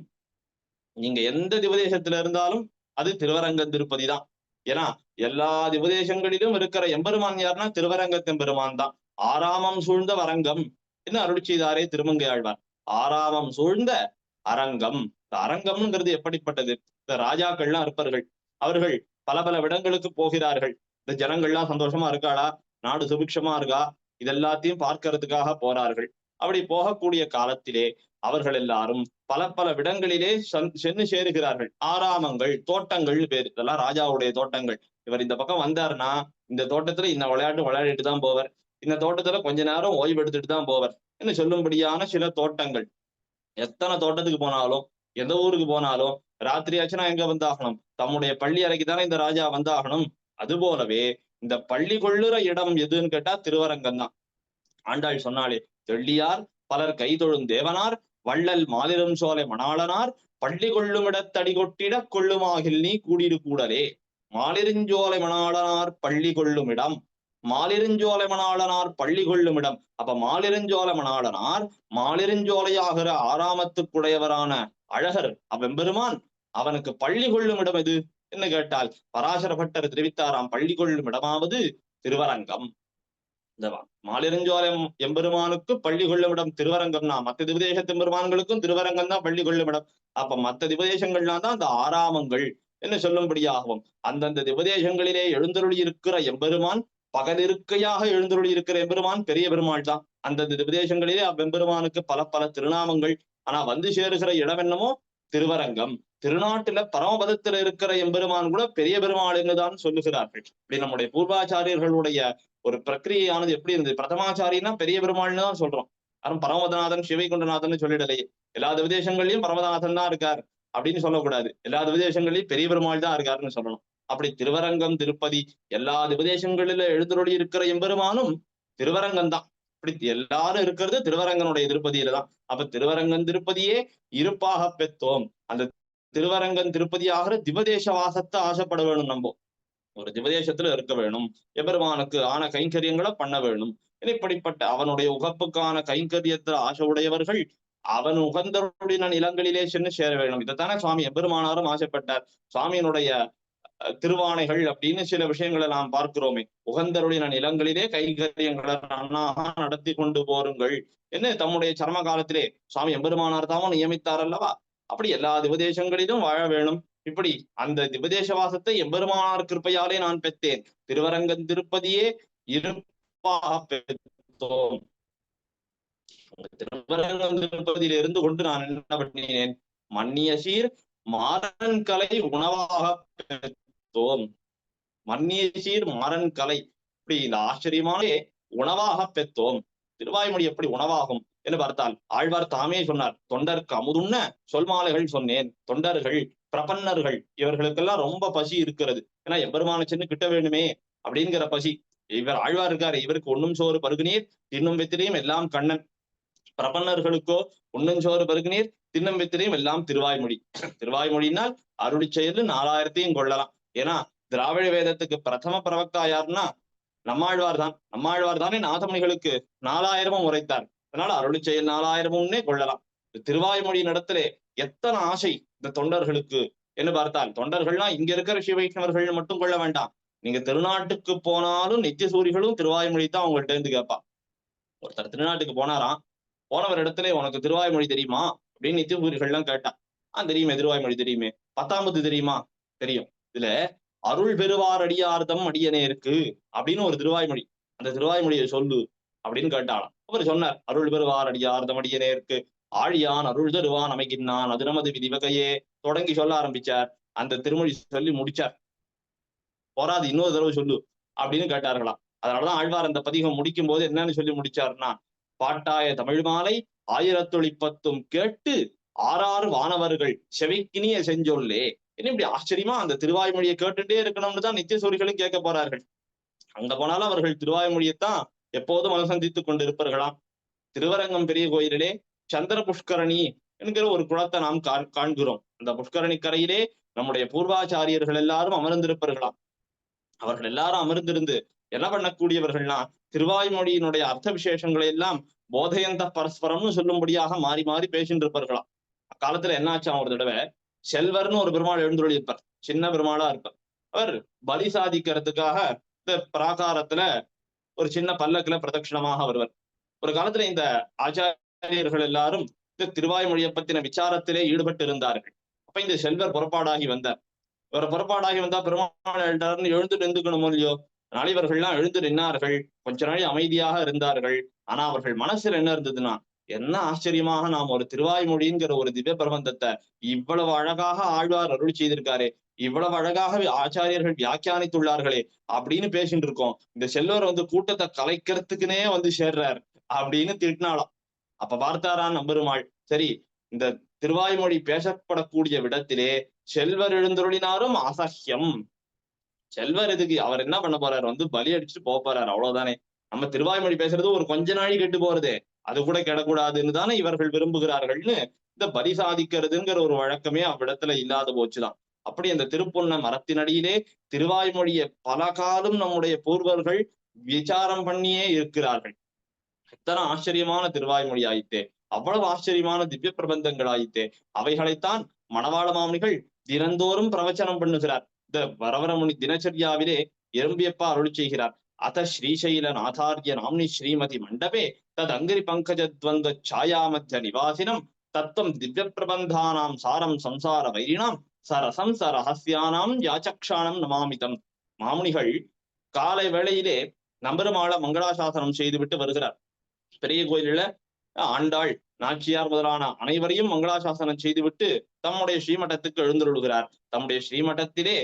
நீங்க எந்த திவதேசத்துல இருந்தாலும் அது திருவரங்கம் திருப்பதி தான். ஏன்னா எல்லா திவதேசங்களிலும் இருக்கிற எம்பெருமான் யாருன்னா திருவரங்கத்தின் பெருமான் தான். ஆறாமம் சூழ்ந்த வரங்கம் என்ன அருளி செய்தாரே திருமங்கை ஆழ்வார். ஆறாமம் சூழ்ந்த அரங்கம். இந்த அரங்கம்ங்கிறது எப்படிப்பட்டது? இந்த ராஜாக்கள்லாம் இருப்பார்கள், அவர்கள் பல பல இடங்களுக்கு போகிறார்கள். இந்த ஜனங்கள்லாம் சந்தோஷமா இருக்காளா, நாடு சுபிக்ஷமா இருக்கா, இதெல்லாத்தையும் பார்க்கறதுக்காக போறார்கள். அப்படி போகக்கூடிய காலத்திலே அவர்கள் எல்லாரும் பல பல இடங்களிலே சென்று சேருகிறார்கள். ஆராமங்கள், தோட்டங்கள் பேரு, இதெல்லாம் ராஜாவுடைய தோட்டங்கள். இவர் இந்த பக்கம் வந்தாருன்னா இந்த தோட்டத்துல இந்த விளையாட்டு விளையாடிட்டு தான் போவர், இந்த தோட்டத்துல கொஞ்ச நேரம் ஓய்வு எடுத்துட்டு தான் போவர் என்று சொல்லும்படியான சில தோட்டங்கள். எத்தனை தோட்டத்துக்கு போனாலும், எந்த ஊருக்கு போனாலும் ராத்திரி ஆச்சுன்னா எங்க வந்தாகணும், தம்முடைய பள்ளி அறைக்கு தானே இந்த ராஜா வந்தாகணும். அது போலவே இந்த பள்ளி கொள்ளுற இடம் எதுன்னு கேட்டா திருவரங்கம் தான். ஆண்டாள் சொன்னாலே, தெள்ளியார் பலர் கைதொழும் தேவனார் வள்ளல் மாலிரும் சோலை மணாளனார் பள்ளி கொள்ளுமிடத்தடி கொட்டிட கொள்ளுமாகில் நீ கூடிடு கூடலே. மாலிருஞ்சோலை மணாளனார் பள்ளி கொள்ளுமிடம், மாலிருஞ்சோலை மணாளனார் பள்ளி கொள்ளுமிடம். அப்ப மாலிருஞ்சோலை மணாளனார், மாலிருஞ்சோலையாகிற ஆறாமத்துக்குடையவரான அழகர் அவ்வெம்பெருமான், அவனுக்கு பள்ளி கொள்ளும் இடம் எது என்று கேட்டால் பராசர பட்டர் தெரிவித்தாராம், பள்ளி கொள்ளும் இடமாவது திருவரங்கம். இந்த மாலிருஞ்சோலம் எம்பெருமானுக்கு பள்ளி கொள்ளுமிடம் திருவரங்கம்னா, மத்த திவதேச எம்பெருமான்களுக்கும் திருவரங்கம் தான் பள்ளி கொள்ளுமிடம். அப்ப மத்த திவதேசங்கள்லாம் தான் அந்த ஆராமங்கள் என்று சொல்லும்படியாகவும், அந்தந்த திவதேசங்களிலே எழுந்தருளி இருக்கிற எம்பெருமான், பகலிருக்கையாக எழுந்தருளி இருக்கிற எம்பெருமான் பெரிய பெருமாள் தான். அந்தந்த திவதேசங்களிலே அவ்வெம்பெருமானுக்கு பல பல திருநாமங்கள். ஆனா வந்து சேருகிற இடம் என்னமோ திருவரங்கம். திருநாட்டுல பரமபதத்துல இருக்கிற எம்பெருமான் கூட பெரிய பெருமாள் என்றுதான் சொல்லுகிறார்கள். இப்படி நம்முடைய பூர்வாச்சாரியர்களுடைய ஒரு பிரக்கிரியானது எப்படி இருந்தது, பிரதமாச்சாரின்னா பெரிய பெருமாள்னு தான் சொல்றோம். யாரும் பரமதநாதன் சிவைகுண்டநாதன் சொல்லிடலையே. எல்லா விதேசங்கள்லயும் பரமதநாதன் தான் இருக்கார் அப்படின்னு சொல்லக்கூடாது, எல்லா விதேசங்களையும் பெரிய பெருமாள் தான் இருக்காருன்னு சொல்லணும். அப்படி திருவரங்கம் திருப்பதி எல்லா விதேசங்களில எழுந்தருளி இருக்கிற எம்பெருமானும் திருவரங்கம் தான். இப்படி எல்லாரும் இருக்கிறது திருவரங்கனுடைய திருப்பதியில தான். அப்ப திருவரங்கன் திருப்பதியே இருப்பாக பெற்றோம். அந்த திருவரங்கன் திருப்பதி ஆகிற திவதேச வாசத்தை ஆசைப்பட வேணும். நம்ம ஒரு திவதேசத்துல இருக்க வேணும், எபெருமானுக்கு ஆன கைங்கரியங்களை பண்ண வேணும். இப்படிப்பட்ட அவனுடைய உகப்புக்கான கைங்கரியத்துல ஆசை உடையவர்கள் அவன் உகந்தருடைய நிலங்களிலே சென்று சேர வேணும். இதைத்தானே சுவாமி எபெருமானாரும் ஆசைப்பட்டார். சுவாமியினுடைய திருவானைகள் அப்படின்னு சில விஷயங்களை நாம் பார்க்கிறோமே, உகந்தருடைய நிலங்களிலே கைங்கரியங்களை நன்னாக நடத்தி கொண்டு போருங்கள் என்று தம்முடைய சர்ம காலத்திலே சுவாமி எம்பெருமானார் தாமும் நியமித்தார் அல்லவா. அப்படி எல்லா திவதேசங்களிலும் வாழ வேணும். இப்படி அந்த திவதேச வாசத்தை எம்பெருமானார் கிருப்பையாலே நான் பெற்றேன். திருவரங்கன் திருப்பதியே இருப்பாக பெற்றோம். திருவரங்கன் திருப்பதியில் இருந்து கொண்டு நான் என்ன பண்ணினேன், மன்னிய சீர் மாறன் கலை உணவாக பெற்றோம். மன்னிய சீர் மாறன் கலை, இப்படி இந்த ஆச்சரியமானே உணவாக பெற்றோம். திருவாய்மொழி எப்படி உணவாகும் என்று பார்த்தால் ஆழ்வார் தாமே சொன்னார், தொண்டருக்கு அமுதுண்ண சொல்மாலைகள் சொன்னேன். தொண்டர்கள் பிரபன்னர்கள் இவர்களுக்கெல்லாம் ரொம்ப பசி இருக்கிறது. ஏன்னா எம்பெருமான சின்ன கிட்ட வேணுமே அப்படிங்கிற பசி. இவர் ஆழ்வார் இருக்காரு, இவருக்கு ஒன்னும் சோறு பருகுநீர் தின்னும் வெத்திலையும் எல்லாம் கண்ணன். பிரபன்னர்களுக்கோ ஒன்னும் சோறு பருகுநீர் தின்னும் வெத்திலையும் எல்லாம் திருவாய்மொழி. திருவாய்மொழினால் அருளி செயல் 4000 கொள்ளலாம். ஏன்னா திராவிட வேதத்துக்கு பிரதம பிரவக்தா யாருன்னா நம்மாழ்வார் தான். நம்மாழ்வார் தானே நாதமணிகளுக்கு 4000 உரைத்தார். அதனால அருளி செயல் 4000 கொள்ளலாம். திருவாய்மொழி நடத்திலே எத்தனை ஆசை இந்த தொண்டர்களுக்கு என்று பார்த்தால், தொண்டர்கள்னா இங்க இருக்கிற சிவைஷ்ணவர்கள் மட்டும் கொள்ள வேண்டாம், நீங்க திருநாட்டுக்கு போனாலும் நித்திய சூரிகளும் திருவாய்மொழி தான் அவங்கள்ட்ட இருந்து கேட்பா. ஒருத்தர் திருநாட்டுக்கு போனாராம், போனவர் இடத்துல உனக்கு திருவாய்மொழி தெரியுமா அப்படின்னு நித்திய சூரிகள்லாம் கேட்டா. தெரியுமே, திருவாய்மொழி தெரியுமே. 10ஆம் தெரியுமா? தெரியும். இதுல அருள் பெறுவார் அடியார்தம் அடியனே இருக்கு அப்படின்னு ஒரு திருவாய்மொழி, அந்த திருவாய்மொழியை சொல்லு அப்படின்னு கேட்டாலாம். அவர் சொன்னார், அருள் பெறுவார் அடியார்தம் அடியனே இருக்கு, ஆழியான் அருள் தருவான் அமைகின்றான் அது நமது விதிவகையே தொடங்கி சொல்ல ஆரம்பிச்சார். அந்த திருமொழி சொல்லி முடிச்சார். போராது இன்னொரு தடவை சொல்லு அப்படின்னு கேட்டார்களாம். அதனாலதான் ஆழ்வார் அந்த பதிகம் முடிக்கும் போது என்னன்னு சொல்லி முடிச்சாருன்னா, பாட்டாய தமிழ் மாலை 1010 கேட்டு ஆறாறு வானவர்கள் செவிக்கினிய செஞ்சொல்லே. இப்படி ஆச்சரியமா அந்த திருவாய்மொழியை கேட்டுட்டே இருக்கணும்னு தான் நித்திய சூரிகளும் கேட்க போறார்கள். அங்க போனாலும் அவர்கள் திருவாய்மொழியைத்தான் எப்போதும் அனுசந்தித்துக் கொண்டிருப்பார்களாம். திருவரங்கம் பெரிய கோயிலிலே சந்திர புஷ்கரணி என்கிற ஒரு குளத்தை நாம் காண்கிறோம். அந்த புஷ்கரணி கரையிலே நம்முடைய பூர்வாச்சாரியர்கள் எல்லாரும் அமர்ந்திருப்பார்களாம். அவர்கள் எல்லாரும் அமர்ந்திருந்து என்ன பண்ணக்கூடியவர்கள்னா, திருவாய்மொழியினுடைய அர்த்த விசேஷங்களை எல்லாம் போதையந்த பரஸ்பரம்னு சொல்லும்படியாக மாறி மாறி பேசிட்டு இருப்பார்களாம். அக்காலத்துல என்னாச்சாம், ஒரு தடவை செல்வர்னு ஒரு பெருமாள் எழுந்துள்ளி இருப்பார், சின்ன பெருமாளா இருப்பார். அவர் பலி சாதிக்கிறதுக்காக இந்த பிராகாரத்துல ஒரு சின்ன பல்லக்குல பிரதட்சிணமாக வருவர். ஒரு காலத்துல இந்த ஆச்சாரியர்கள் எல்லாரும் இந்த திருவாய்மொழியை பத்தின விசாரத்திலே ஈடுபட்டு இருந்தார்கள். அப்ப இந்த செல்வர் புறப்பாடாகி வந்தார். ஒரு புறப்பாடாகி வந்தா பெருமாள் எழுந்தாருன்னு எழுந்து நின்றுக்கணும் இல்லையோ? அதனால இவர்கள்லாம் எழுந்து நின்னார்கள். கொஞ்ச நாள் அமைதியாக இருந்தார்கள். ஆனா அவர்கள் மனசுல என்ன இருந்ததுன்னா, என்ன ஆச்சரியமாக நாம் ஒரு திருவாய்மொழிங்கிற ஒரு திவ்ய பிரபந்தத்தை இவ்வளவு அழகாக ஆழ்வார் அருள் செய்திருக்காரே, இவ்வளவு அழகாக ஆச்சாரியர்கள் வியாக்கியானித்துள்ளார்களே அப்படின்னு பேசிட்டு இருக்கோம். இந்த செல்வர் கூட்டத்தை கலைக்கிறதுக்குனே சேர்றார் அப்படின்னு திட்டினாலாம். அப்ப பார்த்தாரான் நம்பெருமாள், சரி இந்த திருவாய்மொழி பேசப்படக்கூடிய விடத்திலே செல்வர் எழுந்தருளினாரும் அசஹ்யம். செல்வர் எதுக்கு, அவர் என்ன பண்ண போறாரு, பலி அடிச்சுட்டு போறாரு, அவ்வளவுதானே. நம்ம திருவாய்மொழி பேசுறது ஒரு கொஞ்ச நாளி கெட்டு போறதே, அது கூட கெடக்கூடாதுன்னு தானே இவர்கள் விரும்புகிறார்கள்னு இந்த பலி சாதிக்கிறதுங்கிற ஒரு வழக்கமே அவ்விடத்துல இல்லாத போச்சுதான். அப்படி அந்த திருப்புன்ன மரத்தினடியிலே திருவாய்மொழியை பல காலம் நம்முடைய பூர்வர்கள் விசாரம் பண்ணியே இருக்கிறார்கள். எத்தனை ஆச்சரியமான திருவாய்மொழி ஆயித்தே, அவ்வளவு ஆச்சரியமான திவ்ய பிரபந்தங்கள் ஆயித்தே. அவைகளைத்தான் மணவாள மாமுனிகள் தினந்தோறும் பிரவச்சனம் பண்ணுகிறார். இந்த வரவரமுனி தினச்சரியாவிலே எறும்பியப்பா அருள் செய்கிறார். அத ஸ்ரீசைல நாதாரிய நாம்னி ஸ்ரீமதி மண்டபே தத் அங்கிரி பங்கஜத்வந்த சாயாமத்திய நிவாசினம் தத்துவம் திவ்ய பிரபந்தானாம் சாரம் சம்சார வைரினாம் சரசம் சரஹஸ்யானாம் யாச்சக்ஷானம் நமாமிதம். மாமுனிகள் காலை வேளையிலே நம்பெருமாள மங்களாசாசனம் செய்துவிட்டு வருகிறார். பெரிய கோயிலில ஆண்டாள், நாச்சியார் முதலான அனைவரையும் மங்களாசாசனம் செய்துவிட்டு தம்முடைய ஸ்ரீமட்டத்துக்கு எழுந்தருளுகிறார். தம்முடைய ஸ்ரீமட்டத்திலே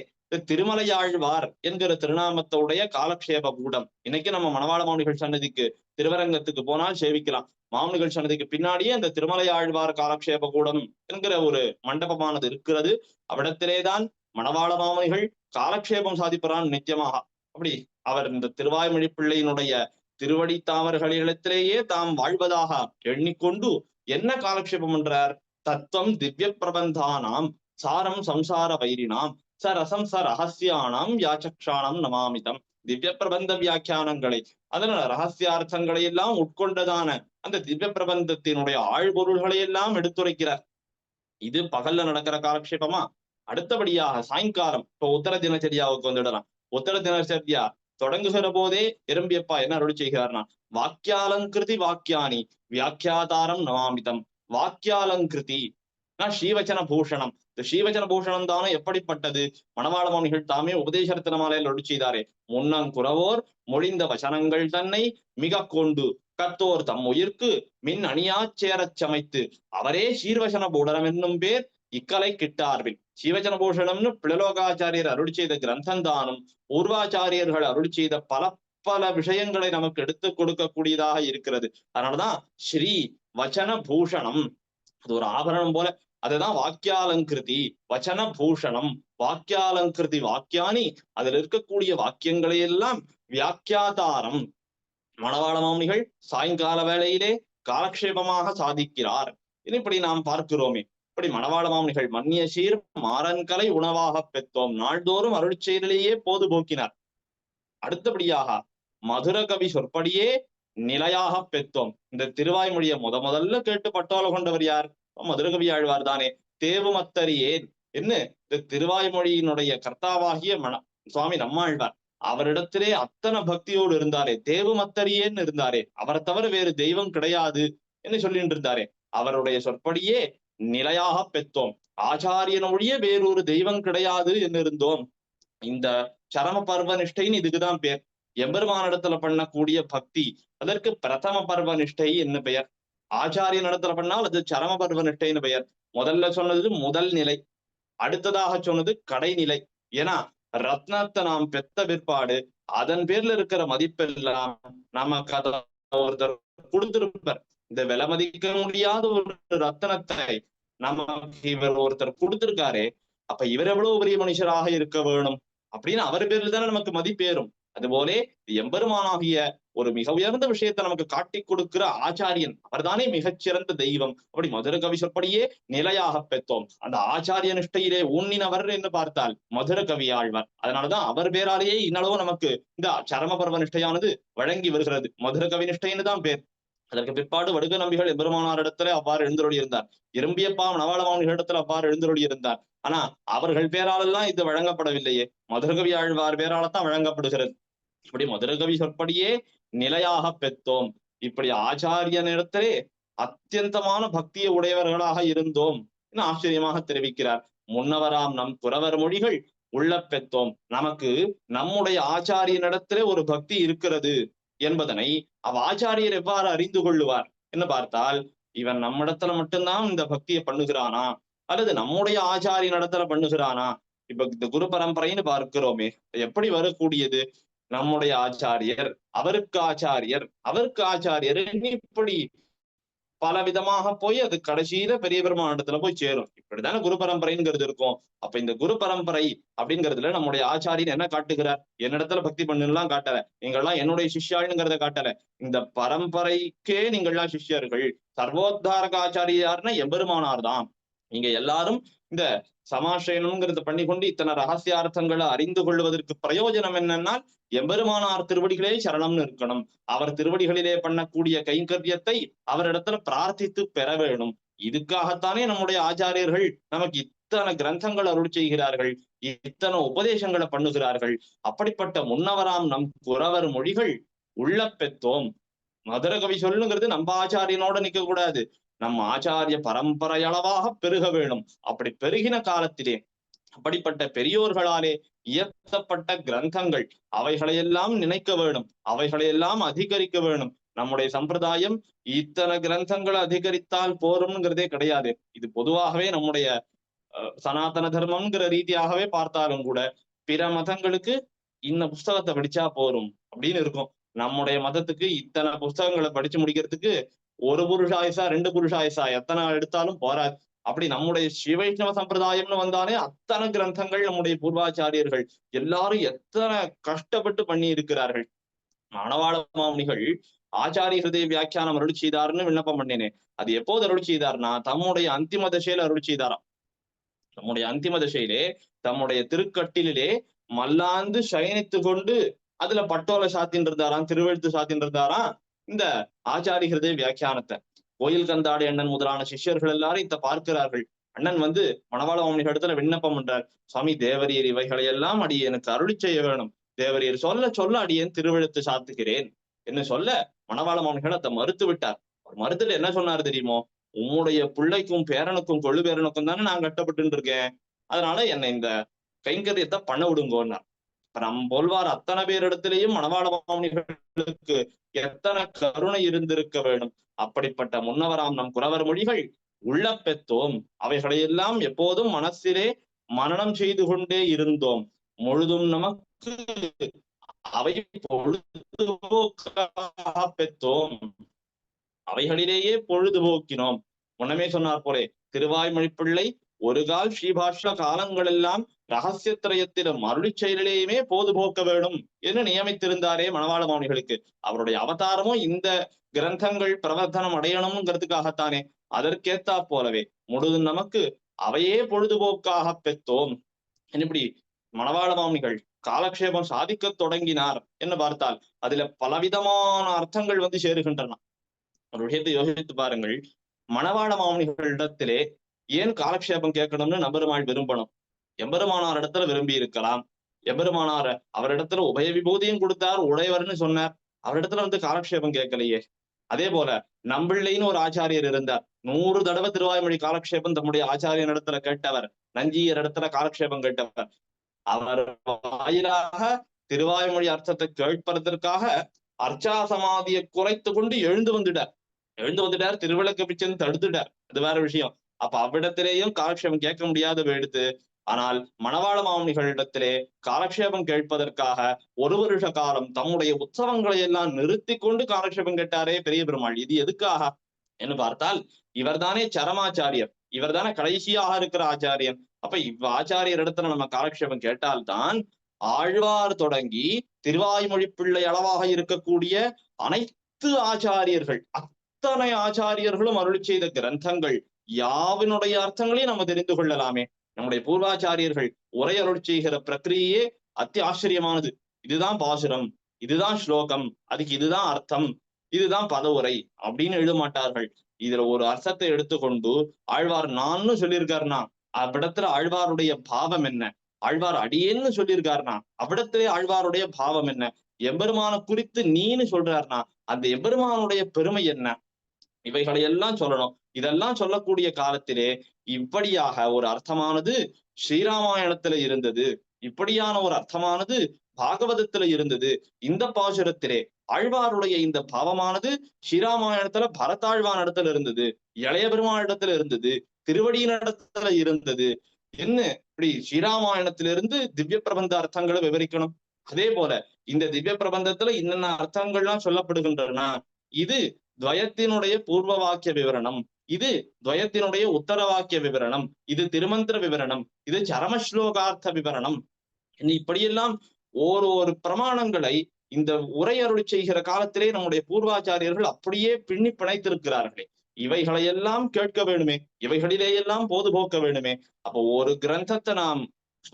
திருமலையாழ்வார் என்கிற திருநாமத்தோடைய காலக்ஷேப கூடம். இன்னைக்கு நம்ம மணவாள மாமுனிகள் சன்னதிக்கு திருவரங்கத்துக்கு போனால் சேவிக்கலாம். மாமுனிகள் சன்னதிக்கு பின்னாடியே அந்த திருமலையாழ்வார் காலக்ஷேப கூடம் என்கிற ஒரு மண்டபமானது இருக்கிறது. அவ்விடத்திலேதான் மணவாள மாமுனிகள் காலக்ஷேபம் சாதிப்பறான் நித்தியமாக. அப்படி அவர் இந்த திருவாய்மொழி பிள்ளையினுடைய திருவடி தாமர்களிடத்திலேயே தாம் வாழ்வதாக எண்ணிக்கொண்டு என்ன காலக்ஷேபம் என்றார், தத்துவம் திவ்ய பிரபந்தானாம் சாரம் சம்சார வைரினாம் சரசம் ரகசியானாம் யாச்சக்ஷானம் நமாமிதம். திவ்ய பிரபந்த வியாக்கியானங்களை, அதனால ரகசியார்த்தங்களை எல்லாம் உட்கொண்டதான அந்த திவ்ய பிரபந்தத்தினுடைய ஆழ்பொருள்களை எல்லாம் எடுத்துரைக்கிறார். இது பகல்ல நடக்கிற காலக்ஷேபமா? அடுத்தபடியாக சாயங்காலம் இப்ப உத்தர தினச்சரியாவுக்கு வந்துடலாம். உத்தர தினச்சரியா தொடங்குகிற போதே எறும்பியப்பா என்ன அருள் செய்கிறார்னா, வாக்கியாலங்கிருதி வாக்கியானி வியாக்கியாதாரம் நமாமிதம். வாக்கியாலங்கிருதி ஸ்ரீவச்சன பூஷணம். இந்த ஸ்ரீவச்சன பூஷணம் தானே எப்படிப்பட்டது? மணவாள மாமுனிகள் தாமே உபதேச ரத்னமாலையில் அருள் செய்தாரே, முன்னங்குறவோர் மொழிந்த வசனங்கள் தன்னை மிக கொண்டு கத்தோர் தம் உயிர்க்கு மின் அணியாச் சேரச் சமைத்து அவரே சீர்வசன பூடனம் என்னும் பேர் இக்கலை கிட்டார்பின். சீவச்சன பூஷணம்னு பிளலோகாச்சாரியர் அருள் செய்த கிரந்தந்தானும் பூர்வாச்சாரியர்கள் அருள் செய்த பல பல விஷயங்களை நமக்கு எடுத்துக் கொடுக்கக்கூடியதாக இருக்கிறது. அதனாலதான் ஸ்ரீ வச்சன பூஷணம், அது ஒரு ஆபரணம் போல. அதுதான் வாக்கியாலங்கிருதி வச்சன பூஷணம். வாக்கியாலங்கிருதி வாக்கியானி, அதில் இருக்கக்கூடிய வாக்கியங்களை எல்லாம் வியாக்கியாதாரம் மணவாள மாமுனிகள் சாயங்கால வேளையிலே காலக்ஷேபமாக சாதிக்கிறார். இப்படி நாம் பார்க்கிறோமே. இப்படி மணவாள மாமுனிகள் மன்னிய சீர் மாறன்கலை உணவாக பெற்றோம் நாள்தோறும் அருள் செயலிலேயே போது போக்கினார். அடுத்தபடியாக மதுர கவி சொற்படியே நிலையாக பெற்றோம். இந்த திருவாய்மொழியை முதல்ல கேட்டு பட்டோல கொண்டவர் யார்? மதுரகவி ஆழ்வார் தானே. தேவுமத்தரியேன் என்ன இந்த திருவாய்மொழியினுடைய கர்த்தாவாகிய சுவாமி நம்மாழ்வார் அவரிடத்திலே அத்தனை பக்தியோடு இருந்தாரே, தேவுமத்தரியேன்னு இருந்தாரே, அவரை தவிர வேறு தெய்வம் கிடையாது என்று சொல்லிட்டு இருந்தாரே. அவருடைய சொற்படியே நிலையாக பெற்றோம், ஆச்சாரியன ஒழிய வேறொரு தெய்வம் கிடையாது என்று இருந்தோம். இந்த சரம பர்வ நிஷ்டைன்னு இதுக்குதான் பேர். எம்பெருமானிடத்துல பண்ணக்கூடிய பக்தி அதற்கு பிரதம பர்வ நிஷ்டை என்ன பெயர். ஆச்சாரிய நடத்துல பண்ணால் அது சரம பர்வ நிஷ்டைன்னு பெயர். முதல்ல சொன்னது முதல் நிலை, அடுத்ததாக சொன்னது கடைநிலை. ஏன்னா ரத்னத்தை நாம் பெத்த பிற்பாடு அதன் பேர்ல இருக்கிற மதிப்பெல்லாம் நமக்கு அதை ஒருத்தர் கொடுத்திருப்பார். இந்த விலை மதிக்க முடியாத ஒரு ரத்தனத்தை நமக்கு இவர் ஒருத்தர் கொடுத்திருக்காரே, அப்ப இவர் எவ்வளவு பெரிய மனுஷராக இருக்க வேணும் அப்படின்னு அவர் பேர்ல தானே நமக்கு மதிப்பேறும். அதுபோலே எம்பெருமானாகிய ஒரு மிக உயர்ந்த விஷயத்தை நமக்கு காட்டி கொடுக்கிற ஆச்சாரியன் அவர்தானே மிகச்சிறந்த தெய்வம். அப்படி மதுர கவி சொற்படியே நிலையாக பெற்றோம். அந்த ஆச்சாரிய நிஷ்டையிலே ஊன்னினவர் என்று பார்த்தால் மதுர கவி ஆழ்வார். அதனாலதான் அவர் பேராலேயே இன்னளவும் நமக்கு இந்த சரம பர்வ நிஷ்டையானது வழங்கி வருகிறது. மதுர கவி நிஷ்டைன்னு தான் பேர். அதற்கு பிற்பாடு வடுக நம்பிகள் எம்பெருமானார் இடத்துல அவ்வாறு எழுந்தருளி இருந்தார். இரும்பியப்பா மணவாள மாமுனிகள் இடத்துல அவ்வாறு எழுந்தருளி இருந்தார். ஆனா அவர்கள் பேராலெல்லாம் இது வழங்கப்படவில்லையே, மதுரகவி ஆழ்வார் பேரால்தான் வழங்கப்படுகிறது. இப்படி மதுரகவி சொற்படியே நிலையாக பெற்றோம். இப்படி ஆச்சாரியனிடத்திலே அத்தியந்தமான பக்தியை உடையவர்களாக இருந்தோம் என்று ஆச்சரியமாக தெரிவிக்கிறார். முன்னவராம் நம் குறவர் மொழிகள் உள்ள பெத்தோம். நமக்கு நம்முடைய ஆச்சாரியனிடத்திலே ஒரு பக்தி இருக்கிறது என்பதனை ஆச்சாரியர் எவ்வாறு அறிந்து கொள்ளுவார் என்று பார்த்தால், இவன் நம்மிடத்துல மட்டும்தான் இந்த பக்தியை பண்ணுகிறானா அல்லது நம்முடைய ஆச்சாரிய இடத்துல பண்ணுகிறானா? இப்ப இந்த குரு பரம்பரைன்னு பார்க்கிறோமே, எப்படி வரக்கூடியது? நம்முடைய ஆச்சாரியர், அவருக்கு ஆச்சாரியர், அவருக்கு ஆச்சாரியர், இப்படி பல விதமாக போய் அது கடைசியில பெரிய பெருமான் இடத்துல போய் சேரும். இப்படித்தானே குரு பரம்பரைங்கிறது இருக்கும். அப்ப இந்த குரு பரம்பரை அப்படிங்கிறதுல நம்முடைய ஆச்சாரியன் என்ன காட்டுகிறார்? என்னிடத்துல பக்தி பண்ணுலாம் காட்டல, நீங்கள்லாம் என்னுடைய சிஷ்யாளுங்கிறத காட்டல. இந்த பரம்பரைக்கே நீங்கள்லாம் சிஷ்யர்கள். சர்வோத்தாரக ஆச்சாரியார்னா எம்பெருமானார் தான். நீங்க எல்லாரும் இந்த சமாசயனம்ங்கிறத பண்ணிக்கொண்டு இத்தனை ரகசியார்த்தங்களை அறிந்து கொள்வதற்கு பிரயோஜனம் என்னன்னா, எம்பெருமானார் திருவடிகளே சரணம்னு இருக்கணும். அவர் திருவடிகளிலே பண்ணக்கூடிய கைங்கரியத்தை அவரிடத்துல பிரார்த்தித்து பெற வேணும். இதுக்காகத்தானே நம்முடைய ஆச்சாரியர்கள் நமக்கு இத்தனை கிரந்தங்கள் அருள் செய்கிறார்கள், இத்தனை உபதேசங்களை பண்ணுகிறார்கள். அப்படிப்பட்ட முன்னவராம் நம் குறவர் மொழிகள் உள்ள பெத்தோம். மதுர கவி சொல்லுங்கிறது நம்ம ஆச்சாரியனோட நிக்க கூடாது, நம்ம ஆச்சாரிய பரம்பரையளவாக பெருக வேணும். அப்படி பெருகின காலத்திலே அப்படிப்பட்ட பெரியோர்களாலே இயற்றப்பட்ட கிரந்தங்கள், அவைகளையெல்லாம் நினைக்க வேணும், அவைகளையெல்லாம் அதிகரிக்க வேணும். நம்முடைய சம்பிரதாயம் இத்தனை கிரந்தங்களை அதிகரித்தால் போரும்ங்கிறதே கிடையாது. இது பொதுவாகவே நம்முடைய சனாதன தர்மம்ங்கிற ரீதியாகவே பார்த்தாலும் கூட பிற மதங்களுக்கு இந்த புஸ்தகத்தை படிச்சா போரும் அப்படின்னு இருக்கும். நம்முடைய மதத்துக்கு இத்தனை புஸ்தகங்களை படிச்சு முடிக்கிறதுக்கு ஒரு புருஷாயுசா 2 புருஷாயுசா எத்தனை எடுத்தாலும் போராது. அப்படி நம்முடைய ஸ்ரீவைஷ்ணவ சம்பிரதாயம்னு வந்தாலே அத்தனை கிரந்தங்கள் நம்முடைய பூர்வாச்சாரியர்கள் எல்லாரும் எத்தனை கஷ்டப்பட்டு பண்ணி இருக்கிறார்கள். மணவாள மாமுனிகள் ஆச்சாரிய ஹிருதய வியாக்கியானம் அருள் செய்தார்னு விண்ணப்பம் பண்ணினேன். அது எப்போது அருள் செய்தார்னா தம்முடைய அந்திம தசையில அருள் செய்தாராம். நம்முடைய அந்திம தசையிலே தம்முடைய திருக்கட்டிலே மல்லாந்து சயனித்து கொண்டு அதுல பட்டோலை சாத்தின் இருந்தாராம், திருவெழுத்து சாத்தின் இருந்தாராம் இந்த ஆச்சாரிய ஹிருதய வியாக்கியானத்தை. கோயில் கந்தாடி அண்ணன் முதலான சிஷ்யர்கள் எல்லாரும் இத பார்க்கிறார்கள். அண்ணன் மணவாள மாமுனிகள் இடத்துல விண்ணப்பம் பண்றார், சுவாமி தேவரீர் இவைகளை எல்லாம் அடி எனக்கு அருளி செய்ய வேணும், தேவரீர் சொல்ல சொல்ல அடியேன் திருவெழுத்து சாத்துகிறேன் என்று சொல்ல மணவாள மாமுனிகள் அதை மறுத்து விட்டார். மறுத்துட்டு என்ன சொன்னார் தெரியுமோ? உம்முடைய பிள்ளைக்கும் பேரனுக்கும் கொள்ளு பேரனுக்கும் தானே நான் கட்டப்பட்டு இருக்கேன், அதனால என்னை இந்த கைங்கரியத்தை பண்ண விடுங்கோன்னார். நம் போல்வார் அத்தனை பேரிடத்திலேயும் மணவாள மாமுனிகளுக்கு எத்தனை கருணை இருந்திருக்க வேண்டும். அப்படிப்பட்ட முன்னவராம் நம் குறவர் மொழிகள் உள்ள பெத்தோம். அவைகளையெல்லாம் எப்போதும் மனசிலே மனனம் செய்து கொண்டே இருந்தோம். முழுதும் நமக்கு அவை பொழுதுபோக்காக பெத்தோம், அவைகளிலேயே பொழுதுபோக்கினோம். முன்னமே சொன்னார் போலே திருவாய்மொழி பிள்ளை ஒரு கால் ஸ்ரீபாஷ காலங்கள் எல்லாம் ரகசியத்திரயத்திலும் அருளி செயலிலேயுமே போதுபோக்க வேணும் என்று நியமித்திருந்தாரே மணவாள மாமுனிகளுக்கு. அவருடைய அவதாரமும் இந்த கிரந்தங்கள் பிரவர்த்தனம் அடையணும்ங்கிறதுக்காகத்தானே. அதற்கேத்தா போலவே முழுதும் நமக்கு அவையே பொழுதுபோக்காக பெற்றோம். இப்படி மணவாள மாமுனிகள் காலக்ஷேபம் சாதிக்க தொடங்கினார் என்று பார்த்தால் அதுல பலவிதமான அர்த்தங்கள் சேருகின்றன. ஒரு விஷயத்தை யோசித்து பாருங்கள். மணவாள மாமுனிகளிடத்திலே ஏன் காலக்ஷேபம் கேட்கணும்னு நம்பெருமாள் விரும்பணும்? எம்பெருமானார் இடத்துல விரும்பி இருக்கலாம். எம்பெருமானார் அவரிடத்துல உபய விபூதியும் கொடுத்தார், உடையவர்னு சொன்னார், அவரிடத்துல காலக்ஷேபம் கேட்கலையே. அதே போல நம்பிள்ளைன்னு ஒரு ஆச்சாரியர் இருந்தார், 100 தடவை திருவாய்மொழி காலக்ஷேபம் தம்முடைய ஆச்சாரியன் இடத்துல கேட்டவர், நஞ்சியர் இடத்துல காலக்ஷேபம் கேட்டவர். அவர் வாயிலாக திருவாய்மொழி அர்த்தத்தை கேட்பதற்காக அர்ச்சா சமாதியை குறைத்து கொண்டு எழுந்து வந்துட்டார், திருவிளக்கு பிச்சைன்னு தடுத்துட்டார், அது வேற விஷயம். அப்ப அவ்விடத்திலேயும் காலக்ஷேபம் கேட்க முடியாத எடுத்து. ஆனால் மணவாள மாமுனிகளிடத்திலே காலக்ஷேபம் கேட்பதற்காக 1 வருஷ காலம் தம்முடைய உற்சவங்களை எல்லாம் நிறுத்தி கொண்டு காலக்ஷேபம் கேட்டாரே பெரிய பெருமாள். இது எதுக்காக என்று பார்த்தால் இவர்தானே சரமாச்சாரியர், இவர்தானே கடைசியாக இருக்கிற ஆச்சாரியன். அப்ப ஆச்சாரியர் இடத்துல நம்ம காலக்ஷேபம் கேட்டால்தான் ஆழ்வார் தொடங்கி திருவாய்மொழி பிள்ளை அளவாக இருக்கக்கூடிய அனைத்து ஆச்சாரியர்கள், அத்தனை ஆச்சாரியர்களும் அருளி செய்த கிரந்தங்கள் யாவினுடைய அர்த்தங்களையும் நம்ம தெரிந்து கொள்ளலாமே. நம்முடைய பூர்வாச்சாரியர்கள் உரை அருள் செய்கிற பிரக்கிரியே ஆச்சரியமானது. இதுதான் பாசுரம், இதுதான் ஸ்லோகம், அதுக்கு இதுதான் அர்த்தம், இதுதான் பதவுரை அப்படின்னு எழுத மாட்டார்கள். இதுல ஒரு அர்த்தத்தை எடுத்துக்கொண்டு ஆழ்வார் நான்னு சொல்லியிருக்காருன்னா அவ்விடத்துல ஆழ்வாருடைய பாவம் என்ன, ஆழ்வார் அடியேன்னு சொல்லியிருக்காருன்னா அவ்விடத்திலே ஆழ்வாருடைய பாவம் என்ன, எம்பெருமான குறித்து நீன்னு சொல்றாருன்னா அந்த எம்பெருமானுடைய பெருமை என்ன, இவைகளை எல்லாம் சொல்லணும். இதெல்லாம் சொல்லக்கூடிய காலத்திலே இப்படியாக ஒரு அர்த்தமானது ஸ்ரீராமாயணத்துல இருந்தது, இப்படியான ஒரு அர்த்தமானது பாகவதத்துல இருந்தது. இந்த பாசுரத்திலே ஆழ்வாருடைய இந்த பாவமானது ஸ்ரீராமாயணத்துல பரதாழ்வான் இடத்துல இருந்தது, இளைய பெருமாள் இடத்துல இருந்தது, திருவடியின் இடத்துல இருந்தது. என்ன இப்படி ஸ்ரீராமாயணத்திலிருந்து திவ்ய பிரபந்த அர்த்தங்களை விவரிக்கணும். அதே போல இந்த திவ்ய பிரபந்தத்துல என்னென்ன அர்த்தங்கள்லாம் சொல்லப்படுகின்றன, இது துவயத்தினுடைய பூர்வ வாக்கிய விவரணம், இது துவயத்தினுடைய உத்தர வாக்கிய விவரணம், இது திருமந்திர விவரணம், இது சரமஸ்லோகார்த்த விவரணம். இப்படியெல்லாம் ஒரு பிரமாணங்களை இந்த உரை அருளி செய்கிற காலத்திலே நம்முடைய பூர்வாச்சாரியர்கள் அப்படியே பின்னி பிணைத்திருக்கிறார்களே. இவைகளையெல்லாம் கேட்க வேணுமே, இவைகளிலேயெல்லாம் போதுபோக்க வேணுமே. அப்போ ஒரு கிரந்தத்தை நாம்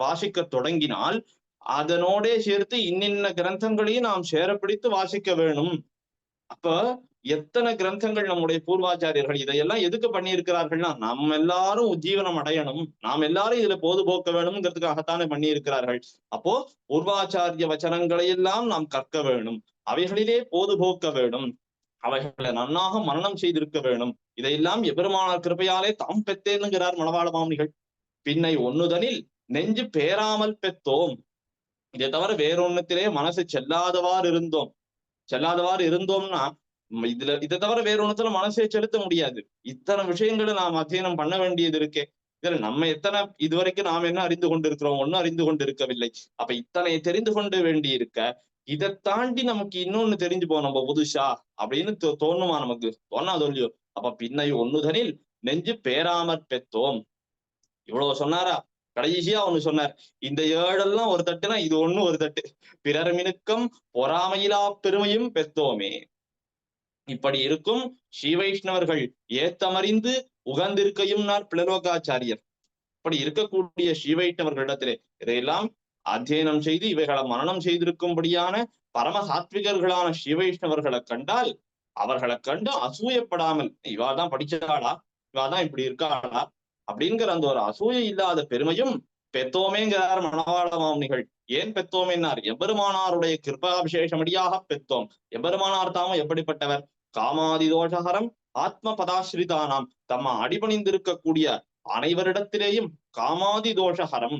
வாசிக்க தொடங்கினால் அதனோடே சேர்த்து இன்னின்ன கிரந்தங்களையும் நாம் சேரப்பிடித்து வாசிக்க வேணும். அப்ப எத்தனை கிரந்தங்கள் நம்முடைய பூர்வாச்சாரியர்கள் இதையெல்லாம் எதுக்கு பண்ணியிருக்கிறார்கள்னா, நம்ம எல்லாரும் உஜ்ஜீவனம் அடையணும், நாம் எல்லாரும் இதுல பொழுதுபோக்க வேணும்ங்கிறதுக்காகத்தானே பண்ணி இருக்கிறார்கள். அப்போ பூர்வாச்சாரிய வச்சனங்களை எல்லாம் நாம் கற்க வேணும், அவைகளிலே பொழுதுபோக்க வேணும், அவைகளை நன்னாக மரணம் செய்திருக்க வேணும். இதையெல்லாம் எபெருமானார் கிருபையாலே தாம் பெற்றேனுங்கிறார் மணவாள மாமுனிகள். பின்னை ஒண்ணுதனில் நெஞ்சு பேராமல் பெற்றோம். இதை தவிர வேறொன்னத்திலே மனசு செல்லாதவாறு இருந்தோம்னா இதை தவிர வேற ஒண்ணுத்துல மனசே செலுத்த முடியாது. இத்தனை விஷயங்களை நாம் அத்தியனம் பண்ண வேண்டியது இருக்கே. இதுல நம்ம எத்தனை இதுவரைக்கும் நாம் என்ன அறிந்து கொண்டிருக்கிறோம், ஒன்னும் அறிந்து கொண்டிருக்கவில்லை. அப்ப இத்தனை தெரிந்து கொண்டு வேண்டி இருக்க, இதை தாண்டி நமக்கு இன்னொன்னு தெரிஞ்சு போவோம் நம்ம புதுசா அப்படின்னு தோணுமா? நமக்கு தோணாதோ இல்லையோ? அப்ப பின்னை ஒண்ணுதனில் நெஞ்சு பேராமற் பெற்றோம். இவ்வளவு சொன்னாரா? கடைசியா ஒண்ணு சொன்னார், இந்த ஏழெல்லாம் ஒரு தட்டுனா இது ஒண்ணு ஒரு தட்டு, பிறர் மினுக்கம் பொறாமையிலா பெருமையும் பெற்றோமே. இப்படி இருக்கும் ஸ்ரீ வைஷ்ணவர்கள் ஏத்தமறிந்து உகந்திருக்கையும் நார் பிளலோகாச்சாரியர். இப்படி இருக்கக்கூடிய ஸ்ரீ வைஷ்ணவர்களிடத்திலே இதையெல்லாம் அத்தியனம் செய்து இவைகளை மரணம் செய்திருக்கும்படியான பரம சாத்விகர்களான ஸ்ரீ வைஷ்ணவர்களை கண்டால் அவர்களை கண்டு அசூயப்படாமல், இவாதான் படிச்சாளா, இவாதான் இப்படி இருக்காளா அப்படிங்கிற அந்த ஒரு அசூயை இல்லாத பெருமையும் பெத்தோமேங்கிறார் மணவாள மாமுனிகள். ஏன் பெத்தோமேன்னார்? எம்பெருமானாருடைய கிருபாபிஷேஷமடியாக பெத்தோம். எம்பெருமானார் தாமும் எப்படிப்பட்டவர்? காமாதி தோஷகரம் ஆத்ம பதாஸ்ரிதானாம், தம்ம அடிபணிந்திருக்கக்கூடிய அனைவரிடத்திலேயும் காமாதி தோஷகரம்,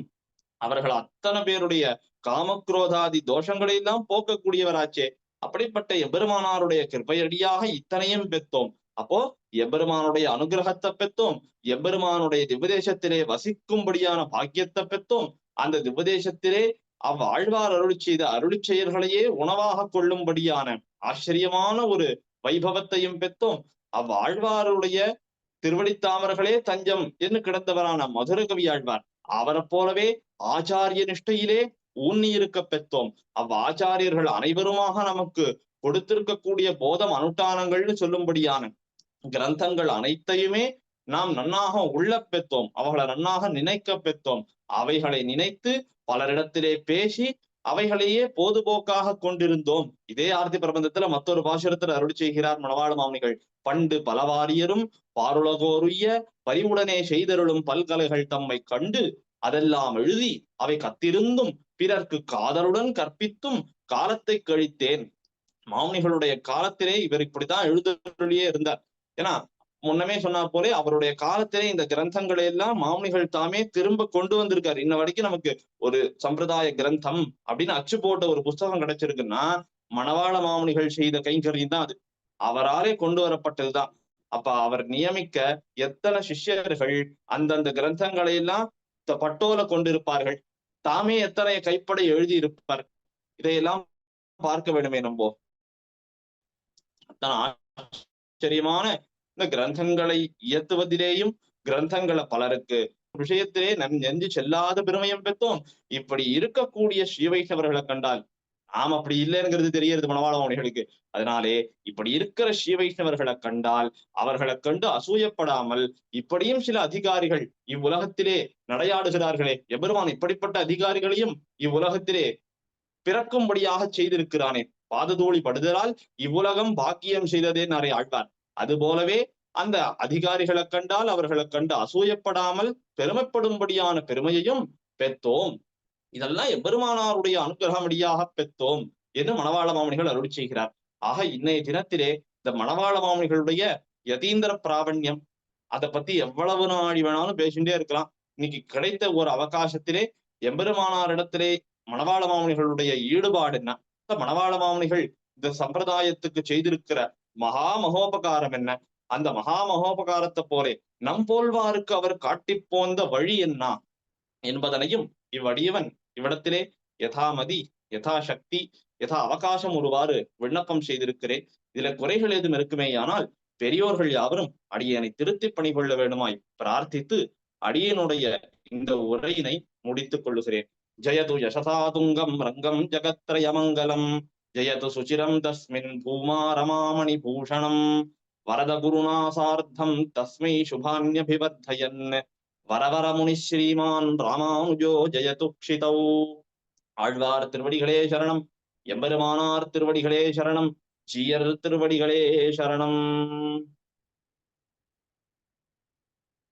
அவர்கள் அத்தனை பேருடைய காமக்ரோதாதி தோஷங்களை எல்லாம் போக்கக்கூடியவராச்சே. அப்படிப்பட்ட எம்பெருமானாருடைய கிருபையடியாக இத்தனையும் பெத்தோம். அப்போ எம்பெருமானுடைய அனுகிரகத்தை பெத்தோம், எம்பெருமானுடைய திவ்யதேசத்திலே வசிக்கும்படியான பாக்கியத்தை பெத்தோம். அந்த திவ்யதேசத்திலே ஆழ்வார் அருளி செய்த அருளி செயல்களையே உணவாக கொள்ளும்படியான ஆச்சரியமான ஒரு வைபவத்தையும் பெத்தோம். ஆழ்வாருடைய திருவடித்தாமர்களே தஞ்சம் என்று கிடந்தவரான மதுர கவி ஆழ்வார், அவரை போலவே ஆச்சாரிய நிஷ்டையிலே ஊன்னி இருக்க பெற்றோம். ஆச்சாரியர்கள் அனைவருமாக நமக்கு கொடுத்திருக்கக்கூடிய போதம் அனுஷ்டானங்கள்னு சொல்லும்படியான கிரந்தங்கள் அனைத்தையுமே நாம் நன்னாக உள்ள பெற்றோம், அவர்களை நன்னாக நினைக்க பெற்றோம். அவைகளை நினைத்து பலரிடத்திலே பேசி அவைகளையே பொதுபோக்காக கொண்டிருந்தோம். இதே ஆர்த்தி பிரபந்தத்துல மற்றொரு பாசுரத்துல அருளி செய்கிறார் மணவாள மாமுனிகள். பண்டு பலவாரியரும் பாருலகோருய்ய பரிவுடனே செய்தருளும் பல்கலைகள் தம்மை கண்டு அதெல்லாம் எழுதி அவை கத்திருந்தும் பிறர்க்கு காதலுடன் கற்பித்தும் காலத்தை கழித்தேன். மாமுனிகளுடைய காலத்திலே இவர் இப்படித்தான் எழுதொழியே இருந்தார். ஏன்னா முன்னமே சொன்னா போலே அவருடைய காலத்திலே இந்த கிரந்தங்களை எல்லாம் மாமுனிகள் தாமே திரும்ப கொண்டு வந்திருக்காரு. இன்ன வரைக்கும் நமக்கு ஒரு சம்பிரதாய கிரந்தம் அப்படின்னு அச்சு போட்ட ஒரு புஸ்தகம் கிடைச்சிருக்குன்னா மணவாள மாமுனிகள் செய்த கைங்கரியம் தான் அது, அவராலே கொண்டு வரப்பட்டதுதான். அப்ப அவர் நியமிக்க எத்தனை சிஷ்யர்கள் அந்தந்த கிரந்தங்களை எல்லாம் பட்டோல கொண்டிருப்பார்கள், தாமே எத்தனை கைப்படை எழுதி இருப்பார். இதையெல்லாம் பார்க்க வேண்டுமே. நம்ம ஆச்சரியமான இந்த கிரந்தங்களை இயத்துவதிலேயும் கிரந்தங்களை பலருக்கு விஷயத்திலே நெஞ்சு செல்லாத பெருமையும் பெற்றோம். இப்படி இருக்கக்கூடிய ஸ்ரீ வைஷ்ணவர்களை கண்டால் நாம் அப்படி இல்லைங்கிறது தெரியறது மணவாள மாமுனிகளுக்கு. அதனாலே இப்படி இருக்கிற ஸ்ரீ வைஷ்ணவர்களை கண்டால் அவர்களை கண்டு அசூயப்படாமல், இப்படியும் சில அதிகாரிகள் இவ்வுலகத்திலே நடையாடுகிறார்களே, எபெருமான் இப்படிப்பட்ட அதிகாரிகளையும் இவ்வுலகத்திலே பிறக்கும்படியாக செய்திருக்கிறானே, பாததூளி படுதலால் இவ்வுலகம் பாக்கியம் செய்ததே நிறைய ஆழ்வார். அது போலவே அந்த அதிகாரிகளை கண்டால் அவர்களை கண்டு அசூயப்படாமல் பெருமைப்படும்படியான பெருமையையும் பெற்றோம். இதெல்லாம் எம்பெருமானாருடைய அனுகிரகமடியாக பெற்றோம் என்று மணவாள மாமுனிகள் அருளி செய்கிறார். ஆக இன்னைய தினத்திலே இந்த மணவாள மாமுனிகளுடைய யதீந்திர பிராவண்யம் அதை பத்தி எவ்வளவு நாடி வேணாலும் பேசிட்டே இருக்கலாம். இன்னைக்கு கிடைத்த ஒரு அவகாசத்திலே எம்பெருமானாரிடத்திலே மணவாள மாமுனிகளுடைய ஈடுபாடு என்ன, மணவாள மாமுனிகள் இந்த சம்பிரதாயத்துக்கு செய்திருக்கிற மகா மகோபகாரம் என்ன, அந்த மகா மகோபகாரத்தை போலே நம் போல்வாருக்கு அவர் காட்டி போந்த வழி என்ன என்பதனையும் இவ்வடியவன் இவ்விடத்திலே யதாமதி யதா சக்தி யதா அவகாசம் ஒருவாறு விண்ணப்பம் செய்திருக்கிறேன். இதுல குறைகள் ஏதும் இருக்குமேயானால் பெரியோர்கள் யாவரும் அடியனை திருத்தி பணி கொள்ள வேண்டுமாய் பிரார்த்தித்து அடியனுடைய இந்த உரையினை முடித்துக் கொள்ளுகிறேன். ஜயது யசசாதுங்கம் ரங்கம் ஜகத்ரயமங்கலம் ஜயது சுச்சிரம் தஸ்மின் பூமா ரமாமணி பூஷணம் வரத குருநாசார்த்தம் தஸ்மை சுபான்யபிவர்தயன் வரவர முனி ஸ்ரீமான் ராமானுஜோ ஜெயதுக்ஷிதௌ. ஆழ்வார் திருவடிகளே சரணம், எம்பெருமானார் திருவடிகளே சரணம், ஜீயர் திருவடிகளே சரணம்.